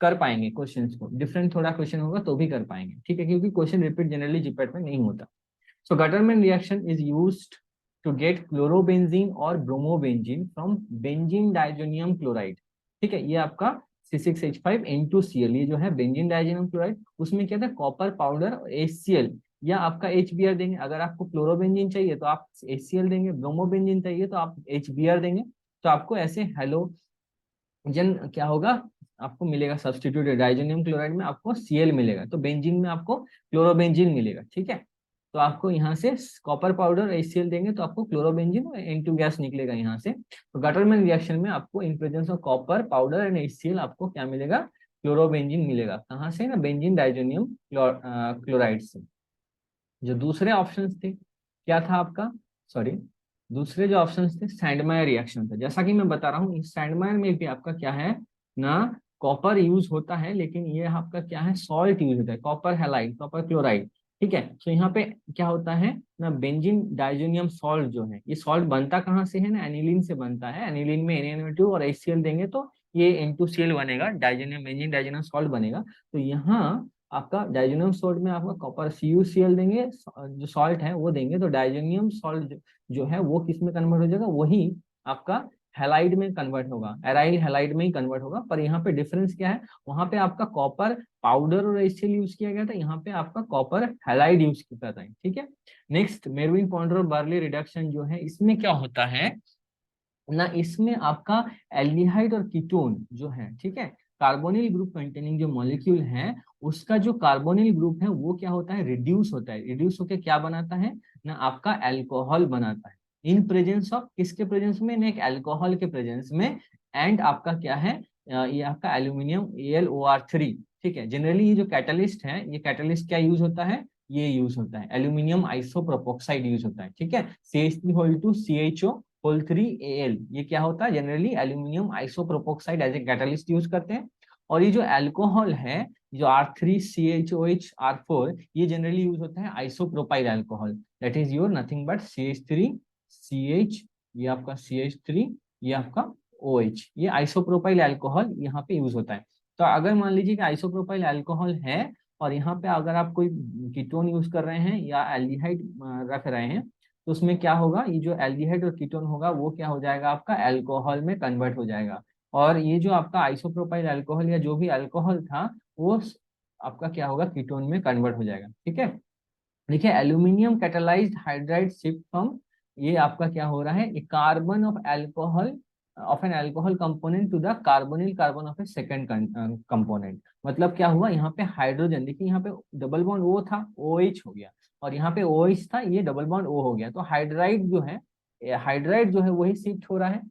कर पाएंगे क्वेश्चंस को। डिफरेंट थोड़ा क्वेश्चन होगा तो भी कर पाएंगे, ठीक है, क्योंकि क्वेश्चन रिपीट जनरली जीपैट में नहीं होता। So Gattermann reaction is used to get chlorobenzene और bromobenzene from benzene diazonium chloride, ठीक है। ये आपका C6H5N2Cl, ये जो है बेंजीन डाइजोनियम क्लोराइड, उसमें क्या था? कॉपर पाउडर और HCl या आपका HBr देंगे। अगर आपको क्लोरोबेंजीन चाहिए तो आप HCl देंगे, ब्रोमोबेंजीन चाहिए तो आप HBr देंगे। तो आपको ऐसे हेलोजन क्या होगा आपको मिलेगा, सब्सटीट्यूट डाइजोनियम क्लोराइड में आपको Cl मिलेगा, तो बेंजीन में आपको क्लोरोबेंजीन मिलेगा, ठीक है। तो आपको यहाँ से कॉपर पाउडर HCl देंगे तो आपको क्लोरोबेंजीन और N2 गैस निकलेगा यहाँ से। तो गटरमैन रिएक्शन में आपको इन presence of copper powder and HCl आपको क्या मिलेगा? क्लोरोबेंजीन मिलेगा। कहाँ से ना? बेंजीन डाइजोनियम क्लोराइड से। जो दूसरे ऑप्शंस थे क्या था आपका? सॉरी, दूसरे जो ऑप्शंस थे सैंडमायर रिएक्शन था। जैसा कि मैं बता रहा हूँ इस सैंडमायर में भी आपका क्या है ना, कॉपर यूज होता है, लेकिन ये आपका क्या है? सॉल्ट यूज होता है, कॉपर हैलाइड, कॉपर क्लोराइड, ठीक है। तो यहाँ पे क्या होता है ना, बेंजीन डाइजोनियम सॉल्ट जो है, ये सॉल्ट बनता कहाँ से है ना? एनिलीन से बनता है। एनिलीन में NaNO2 और HCl देंगे तो ये N2Cl बनेगा, डाइजोनियम बेंजीन डाइजोनियम सॉल्ट बनेगा। तो यहाँ आपका डाइजोनियम सॉल्ट में आपका कॉपर CuCl देंगे, जो सॉल्ट है वो देंगे, तो डाइजोनियम सॉल्ट जो है वो किस में कन्वर्ट हो जाएगा, वही आपका हैलाइड में कन्वर्ट होगा, एराइल हैलाइड में ही कन्वर्ट होगा। पर यहाँ पे डिफरेंस क्या है, वहां पे आपका कॉपर पाउडर और एचसीएल यूज किया गया था, यहाँ पे आपका कॉपर हैलाइड यूज किया था। ठीक है। नेक्स्ट मेरविन पॉन्डर बार्ले रिडक्शन जो है, इसमें क्या होता है ना, इसमें आपका एल्डिहाइड और कीटोन जो है, ठीक है, कार्बोनिल ग्रुप कंटेनिंग जो मॉलिक्यूल है, उसका जो कार्बोनिल ग्रुप है वो क्या होता है, रिड्यूस होता है। रिड्यूस होकर क्या बनाता है ना, आपका अल्कोहल बनाता है, इन प्रेजेंस ऑफ, किसके प्रेजेंस में, एक अल्कोहल के प्रेजेंस में। एंड आपका क्या है, ये आपका एल्यूमिनियम AlOR3। ठीक है। जनरली ये जो कैटलिस्ट है, ये कैटलिस्ट क्या यूज होता है, ये यूज होता है एल्यूमिनियम आइसोप्रोपोक्साइड यूज होता है। ठीक है। CH3 होल 3Al, ये क्या होता है, generally aluminium isopropoxide as a catalyst use करते हैं। और ये जो अल्कोहल है, जो R3CHOH R4, ये जनरली यूज होता है isopropyl alcohol, that is your nothing but CH3CH, ये आपका CH3, ये आपका OH, ये आइसोप्रोपाइल अल्कोहल यहाँ पे यूज होता है। तो अगर मान लीजिए कि आइसोप्रोपाइल अल्कोहल है और यहाँ पे अगर आप कोई कीटोन यूज कर रहे हैं या एल्डिहाइड रख रहे हैं, तो उसमें क्या होगा, ये जो एल्डिहाइड और कीटोन होगा वो क्या हो जाएगा, आपका अल्कोहल में कन्वर्ट हो जाएगा। और ये जो आपका आइसोप्रोपाइल अल्कोहल या जो भी अल्कोहल था, वो आपका क्या होगा, कीटोन में कन्वर्ट हो जाएगा। ठीक है। देखिए aluminium catalysed hydride shift from, ये आपका क्या हो रहा है, carbon of alcohol of an alcohol component to the carbonyl carbon of a second component. मतलब क्या हुआ, यहाँ पे हाइड्रोजन, देखिए यहाँ पे डबल बॉन्ड O था, OH हो गया, और यहाँ पे OH था, ये डबल बॉन्ड O हो गया, तो हाइड्राइड जो है, हाइड्राइड जो है वही शिफ्ट हो रहा है।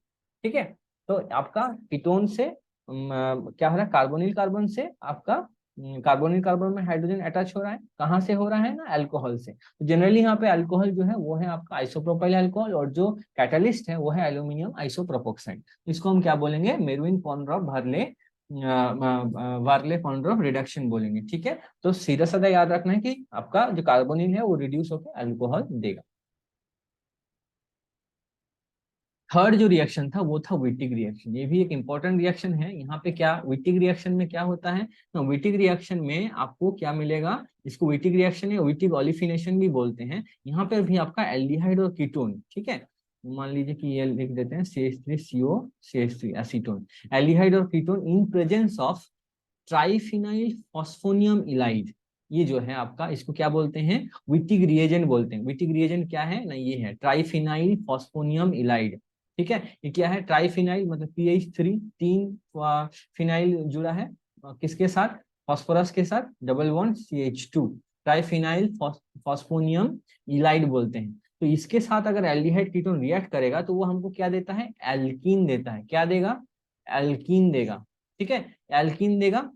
ठीक है। तो आपका कीटोन से क्या हो रहा है, कार्बोनिल कार्बन से आपका कार्बोनिल कार्बन में हाइड्रोजन अटैच हो रहा है, कहाँ से हो रहा है ना, अल्कोहल से। तो जनरली यहाँ पे अल्कोहल जो है वो है आपका आइसोप्रोपाइल अल्कोहल, और जो कैटलिस्ट है वो है एल्यूमिनियम आइसोप्रोपोक्साइड। इसको हम क्या बोलेंगे, मेरविन पॉनड्रॉप बार्ले वार्ले पॉनड्रॉप रिडक्शन बोलेंगे। ठीक है। तो सीधा साधा याद रखना है कि आपका जो कार्बोनिल है वो रिड्यूस होकर अल्कोहल देगा। थर्ड जो रिएक्शन था वो था विटिक रिएक्शन। ये भी एक इंपॉर्टेंट रिएक्शन है। यहाँ पे क्या विटिक रिएक्शन में क्या होता है, तो विटिक रिएक्शन में आपको क्या मिलेगा, इसको विटिक रिएक्शन या विटिक ऑलिफिनेशन भी बोलते हैं। यहाँ पे भी आपका एल्डिहाइड और कीटोन, ठीक है, मान लीजिए कि ये लिख देते हैं CH3CO CH3 एसीटोन, एल्डिहाइड और ketone in presence of triphenyl phosphonium ylide, ये जो है आपका, इसको क्या बोलते हैं, विटिक रिएजेंट बोलते हैं। विटिक रिएजेंट क्या है ना, ये है ट्राइफिनाइल फॉस्फोनियम इलाइड। ठीक है। ये क्या है, ट्राइफिनाइल मतलब PH3, तीन फिनाइल जुड़ा है किसके साथ, फॉस्फोरस के साथ, double bond CH2, triphenyl phosphonium Allied बोलते हैं। तो इसके साथ अगर एल्डिहाइड कीटोन रिएक्ट करेगा तो वो हमको क्या देता है, एल्कीन देता है। क्या देगा, एल्कीन देगा। ठीक है, एल्कीन देगा,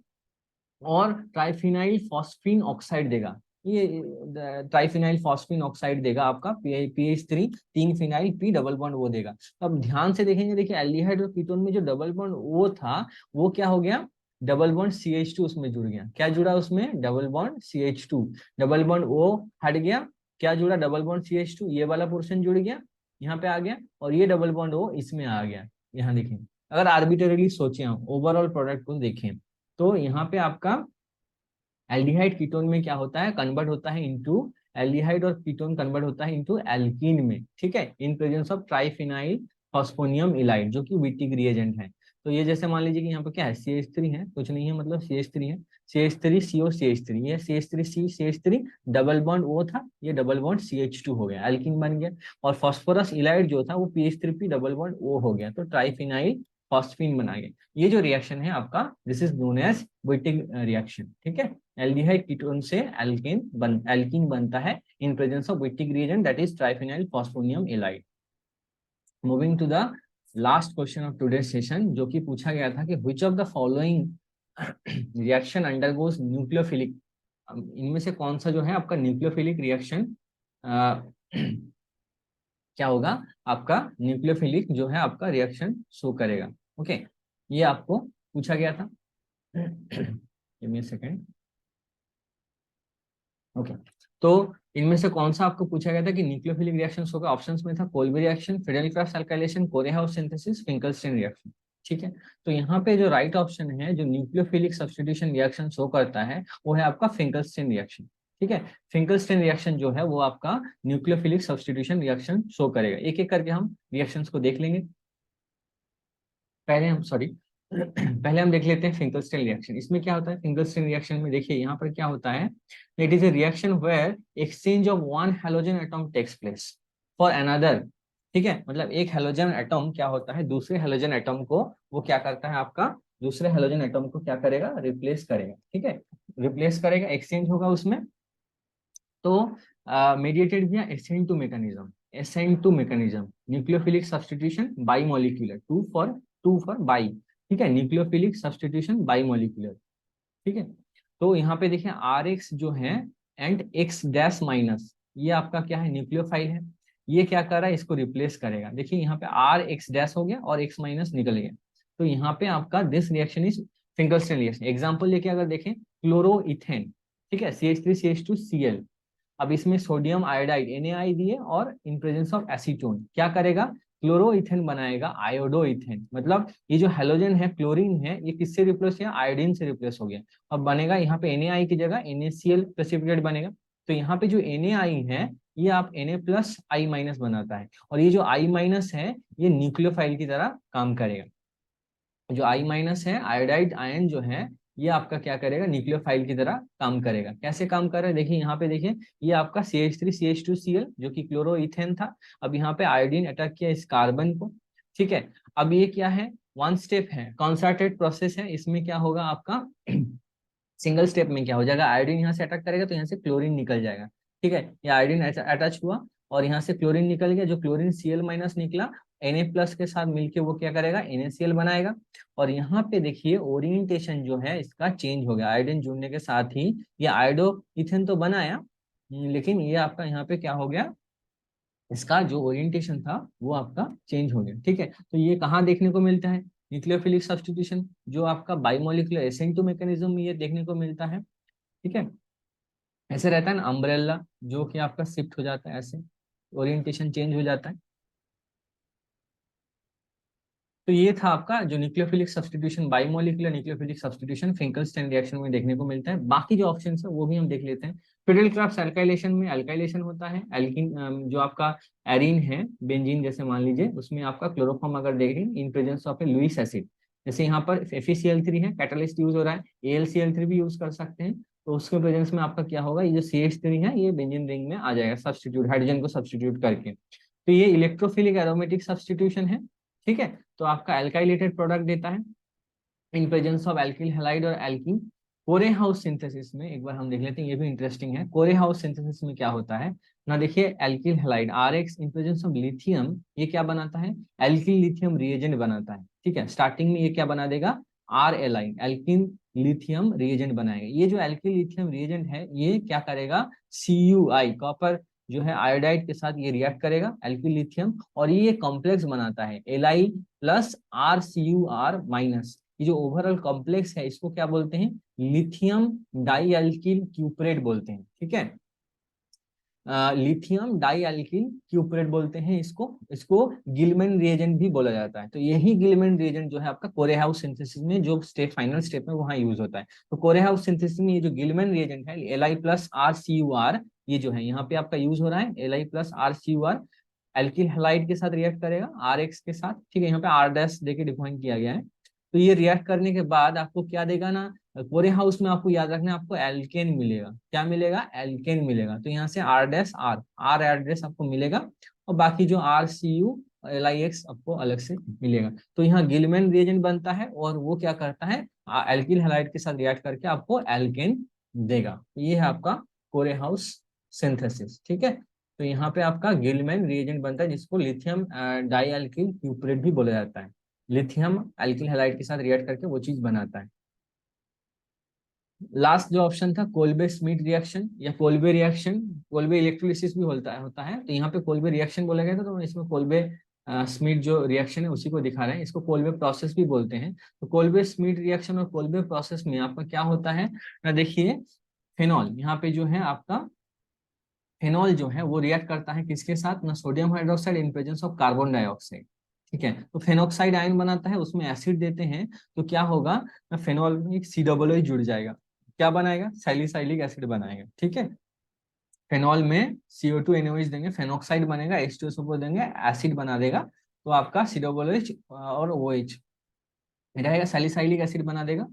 और ट्राइफिनाइल फॉस्फीन ऑक्साइड देगा। ये ट्राइफिनाइल फॉस्फीन ऑक्साइड देगा आपका, PH3, तीन फिनाइल P डबल बॉन्ड वो देगा। तो अब ध्यान से देखेंगे, देखिए एल्डिहाइड और कीटोन में जो डबल बॉन्ड वो था, वो क्या हो गया, डबल बॉन्ड CH2 उसमें जुड़ गया। क्या जुड़ा उसमें, double bond CH2, double bond O हट गया, क्या जुड़ा, डबल बॉन्ड CH2, ये वाला पोर्शन जुड़ गया, यहाँ पे आ गया, और ये डबल बॉन्ड O इसमें आ गया। यहाँ देखें, अगर आर्बिट्रेरली सोचे हम, ओवरऑल प्रोडक्ट को देखें, तो यहाँ पे आपका एल्डिहाइड कीटोन में क्या होता है, कन्वर्ट होता है इनटू, एल्डिहाइड और कीटोन कन्वर्ट होता है इनटू एल्कीन में। ठीक है, in presence of triphenyl phosphonium Allied, जो कि विटिक रिएजेंट है। तो ये जैसे मान लीजिए कि यहाँ पे क्या है, CH3 है, कुछ नहीं है, मतलब CH3 है, CH3CO CH3, ये CH3C CH3 डबल बॉन्ड वो था, ये डबल बॉन्ड CH2 हो गया, एल्कीन बन गया। और फॉस्फोरस इलाइड जो था वो PH3P डबल बॉन्ड O हो गया, तो ट्राइफिनाइल फॉस्फीन बना गया। ये जो रिएक्शन है आपका, this is known as Wittig reaction. ठीक है। एल्डिहाइड कीटोन से एल्कीन बनता है in presence of Wittig reagent, that is triphenyl phosphonium ylide. Moving to the last question of today session, जो कि पूछा गया था कि which of the following reaction undergoes nucleophilic, इनमें से कौन सा जो है आपका न्यूक्लियोफिलिक रिएक्शन क्या होगा, आपका न्यूक्लियोफिलिक जो है आपका रिएक्शन शो करेगा। ओके, ये आपको पूछा गया था। Give me a second. Okay, तो इनमें से कौन सा आपको पूछा गया था कि न्यूक्लियोफिलिक रिएक्शन होगा, ऑप्शंस में था Kolbe reaction, Friedel Crafts alkylation, Corey House synthesis, Finkelstein reaction. ठीक है, तो यहाँ पे जो राइट ऑप्शन है, जो न्यूक्लियोफिलिक सब्स्टिट्यूशन रिएक्शन शो करता है, वो है आपका फिंकलस्टीन रिएक्शन। ठीक है, फिंकलस्टीन रिएक्शन जो है वो आपका न्यूक्लियोफिलिक सब्स्टिट्यूशन रिएक्शन शो करेगा। एक एक करके हम रिएक्शंस को देख लेंगे। पहले हम सॉरी पहले हम देख लेते हैं फिंकलस्टीन रिएक्शन। इसमें क्या होता है फिंकलस्टीन रिएक्शन में, देखिए यहाँ पर क्या होता है, it is a reaction where exchange of one halogen atom takes place for another. ठीक है, मतलब एक हैलोजन एटॉम क्या होता है, दूसरे हैलोजन एटॉम को वो क्या करता है, आपका दूसरे हैलोजन एटॉम को क्या करेगा, रिप्लेस करेगा। ठीक है, रिप्लेस करेगा, एक्सचेंज होगा उसमें। तो mediated via SN2 mechanism, SN2 mechanism, nucleophilic substitution bimolecular, two for bi. ठीक है, न्यूक्लियोफिलिक सब्स्टिट्यूशन बाई मॉलिक्यूलर। ठीक है, तो यहाँ पे देखिए RX जो है एंड X डैश माइनस, ये आपका क्या है, न्यूक्लियोफाइल है। ये क्या कर रहा है, इसको रिप्लेस करेगा। देखिए यहाँ पे RX डैश हो गया और X माइनस निकल गया। तो यहाँ पे आपका this reaction is Finkelstein reaction. Example लेके अगर देखें, क्लोरोइथेन, ठीक है, CH3CH2Cl। अब इसमें सोडियम आयोडाइड NaI दिए और इन प्रेजेंस ऑफ एसीटोन क्या करेगा, क्लोरोइथेन बनाएगा, आयोडोइथेन। मतलब ये जो हेलोजन है, क्लोरीन है, ये किससे रिप्लेस किया, आयोडीन से रिप्लेस हो गया। अब बनेगा यहाँ पे NaI की जगह NaCl प्रेसिपिटेट बनेगा। तो यहाँ पे जो NaI है, ये आप Na+I- बनाता है, और ये जो I- है, ये न्यूक्लियोफाइल की तरह काम करेगा। जो I- है, आयोडाइड आयन जो है, ये आपका क्या करेगा, न्यूक्लियोफाइल की तरह काम करेगा। कैसे काम कर रहा है, देखिए यहाँ पे देखिए, ये आपका CH3CH2Cl जो कि क्लोरोइथेन था। अब यहाँ पे आयोडीन अटैक किया इस कार्बन को। ठीक है, अब ये क्या है, वन स्टेप है, कॉन्सर्टेड प्रोसेस है। इसमें क्या होगा आपका सिंगल स्टेप में क्या हो जाएगा, आयोडीन यहाँ से अटैक करेगा तो यहाँ से क्लोरीन निकल जाएगा। ठीक है, ये आयोडीन अटैच हुआ और यहाँ से क्लोरीन निकल गया। जो क्लोरीन Cl- निकला, Na+ के साथ मिलके वो क्या करेगा, NaCl बनाएगा। और यहाँ पे देखिए ओरिएंटेशन जो है इसका चेंज हो गया, आयोडीन जुड़ने के साथ ही ये आयोडो इथेन तो बनाया, लेकिन ये आपका यहाँ पे क्या हो गया, इसका जो ओरिएंटेशन था वो आपका चेंज हो गया। ठीक है, तो ये कहाँ देखने को मिलता है, न्यूक्लियोफिलिक सब्स्टिट्यूशन जो आपका बाइमोलिकुलर SN2 मैकेनिज्म में ये देखने को मिलता है। ठीक है, ऐसे रहता है ना अम्ब्रेला, जो कि आपका शिफ्ट हो जाता है, ऐसे ओरिएंटेशन चेंज हो जाता है। तो ये था आपका जो nucleophilic substitution, bimolecular nucleophilic substitution Finkelstein reaction में देखने को मिलता है। बाकी जो ऑप्शन है वो भी हम देख लेते हैं। फिडेल क्राफ्ट एल्काइलेशन में एल्काइलेशन होता है, एल्किन जो आपका एरीन है, बेंजीन जैसे मान लीजिए, उसमें आपका क्लोरोफॉर्म अगर देखें in presence of a Lewis acid, जैसे यहाँ पर FeCl3 है, कैटलिस्ट यूज हो रहा है, AlCl3 भी यूज कर सकते हैं। तो उसके प्रेजेंस में आपका क्या होगा, ये जो CH3 है ये बेंजीन रिंग में आ जाएगा, सब्स्टिट्यूट हाइड्रोजन को सब्स्टिट्यूट करके। तो ये इलेक्ट्रोफिलिक एरोमेटिक सब्स्टिट्यूशन है। ठीक है, तो आपका एल्काइलेटेड प्रोडक्ट देता है in presence of alkyl halide और एल्कीन। कोरे हाउस सिंथेसिस में एक बार हम देख लेते हैं, ये भी इंटरेस्टिंग है। कोरे हाउस सिंथेसिस में क्या होता है ना, देखिए alkyl halide RX in presence of lithium, ये क्या बनाता है, एल्किल लिथियम रिएजेंट बनाता है। ठीक है, स्टार्टिंग में ये क्या बना देगा, RLi एल्किन लिथियम रिएजेंट बनाएगा। ये जो एल्किल लिथियम रिएजेंट है, ये क्या करेगा, CuI कॉपर जो है आयोडाइड के साथ ये रिएक्ट करेगा, एल्किल लिथियम, और ये कॉम्प्लेक्स बनाता है Li+RCuR-। ये जो ओवरऑल कॉम्प्लेक्स है इसको क्या बोलते हैं, लिथियम डाई एल्किल क्यूपरेट बोलते हैं। ठीक है, लिथियम डाई एल्किल क्यूपरेट बोलते हैं इसको। इसको गिलमैन रिएजेंट भी बोला जाता है। तो यही गिलमैन रिएजेंट जो है आपका कोरे हाउस सिंथेसिस में जो स्टेप फाइनल स्टेप में वहां यूज होता है। तो कोरे हाउस सिंथेसिस में ये जो गिलमैन रिएजेंट है Li+RCuR, ये जो है यहाँ पे आपका यूज हो रहा है, Li+RCuR एल्किल हैलाइड के साथ रिएक्ट करेगा RX के साथ। ठीक है, यहाँ पे R' देके डिफाइन किया गया है। तो ये रिएक्ट करने के बाद आपको क्या देगा ना, कोरे हाउस में आपको याद रखना है, आपको एल्केन मिलेगा। क्या मिलेगा, एल्केन मिलेगा। तो यहाँ से R' आपको मिलेगा, और बाकी जो RCuLix आपको अलग से मिलेगा। तो यहाँ गिलमैन रिएजेंट बनता है और वो क्या करता है, एल्किल हैलाइड के साथ रिएक्ट करके आपको एल्केन देगा। ये है आपका कोरे हाउस सिंथेसिस। ठीक है, तो यहाँ पे आपका गिलमैन रिएजेंट बनता है, जिसको लिथियम डाई एल्किल क्यूपरेट भी बोला जाता है। लिथियम एल्किल हैलाइड के साथ रिएक्ट करके वो चीज बनाता है। लास्ट जो ऑप्शन था कोल्बे स्मिथ रिएक्शन या कोल्बे रिएक्शन, कोल्बे इलेक्ट्रोलिसिस भी होता है। तो यहाँ पे कोल्बे रिएक्शन बोला गया था, तो इसमें कोल्बे स्मिथ जो रिएक्शन है उसी को दिखा रहे हैं। इसको कोल्बे प्रोसेस भी बोलते हैं। तो कोल्बे स्मिथ रिएक्शन और कोल्बे प्रोसेस में आपका क्या होता है ना, देखिए फिनॉल, यहाँ पे जो है आपका फिनॉल जो है वो रिएक्ट करता है किसके साथ ना, sodium hydroxide in presence of carbon dioxide. ठीक है, तो फेनोक्साइड आयन बनाता है, उसमें एसिड देते हैं तो क्या होगा, फेनॉल में एक COO जुड़ जाएगा, क्या बनाएगा, सैलिसाइलिक एसिड बनाएगा। ठीक है, फेनॉल में CO2 NaOH देंगे, फेनोक्साइड बनेगा, H2SO4 देंगे, एसिड बना देगा, तो आपका COOH और OH रहेगा, सैलिसाइलिक एसिड बना देगा।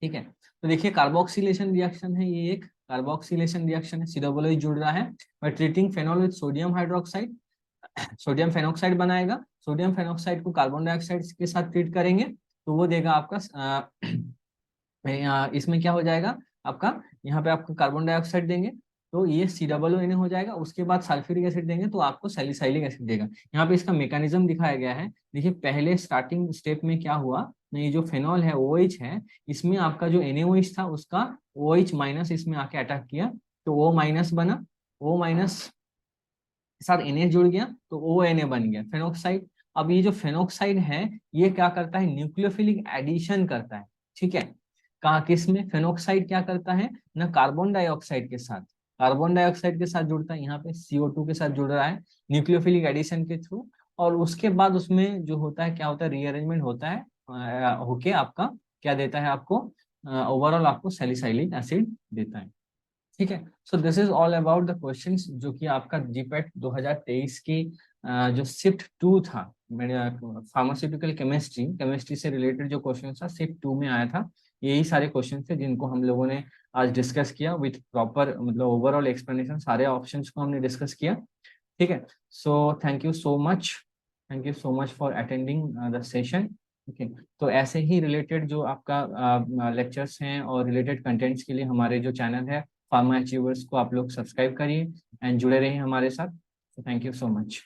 ठीक है, तो देखिए कार्बोक्सिलेशन रिएक्शन है, ये एक कार्बोक्सिलेशन रिएक्शन है, COOH जुड़ रहा है, by treating phenol with sodium hydroxide, sodium phenoxide बनाएगा, सोडियम फेनोक्साइड को कार्बन डाइऑक्साइड के साथ ट्रीट करेंगे तो वो देगा आपका इसमें क्या हो जाएगा आपका, यहाँ पे आपको कार्बन डाइऑक्साइड देंगे तो ये COONA हो जाएगा, उसके बाद सल्फ्यूरिक एसिड देंगे तो आपको सैलिसाइलिक एसिड देगा। यहाँ पे इसका मैकेनिज्म दिखाया गया है, देखिए पहले स्टार्टिंग स्टेप में क्या हुआ, ये जो फेनॉल है OH है, इसमें आपका जो NaOH था उसका OH माइनस इसमें आके अटैक किया, तो O माइनस बना, O माइनस के साथ Na जुड़ गया तो ONA बन गया फेनोक्साइड। अब ये जो फेनोक्साइड है ये क्या करता है, न्यूक्लियोफिलिक एडिशन करता है। ठीक है, कहा किसमें, फेनोक्साइड क्या करता है ना, कार्बन डाइऑक्साइड के साथ, कार्बन डाइऑक्साइड के साथ जुड़ता है, यहाँ पे CO2 के साथ जुड़ रहा है न्यूक्लियोफिलिक एडिशन के थ्रू, और उसके बाद उसमें जो होता है क्या होता है, रीअरेंजमेंट होता है, होके आपका क्या देता है आपको, ओवरऑल आपको सैलिसाइलिक एसिड देता है। ठीक है, so this is all about the questions जो कि आपका जीपेट 2023 की जो शिफ्ट 2 था, मेरे फार्मास्यूटिकल केमिस्ट्री, केमिस्ट्री से रिलेटेड जो क्वेश्चन था शिफ्ट 2 में आया था, यही सारे क्वेश्चन थे जिनको हम लोगों ने आज डिस्कस किया विथ प्रॉपर मतलब ओवरऑल एक्सप्लेनेशन, सारे ऑप्शंस को हमने डिस्कस किया। ठीक है, so thank you so much, thank you so much for attending the session. Okay, तो ऐसे ही रिलेटेड जो आपका लेक्चर्स हैं और रिलेटेड कंटेंट्स के लिए हमारे जो चैनल है फार्मा अचीवर्स को आप लोग सब्सक्राइब करिए एंड जुड़े रहिए हमारे साथ। Thank you so much.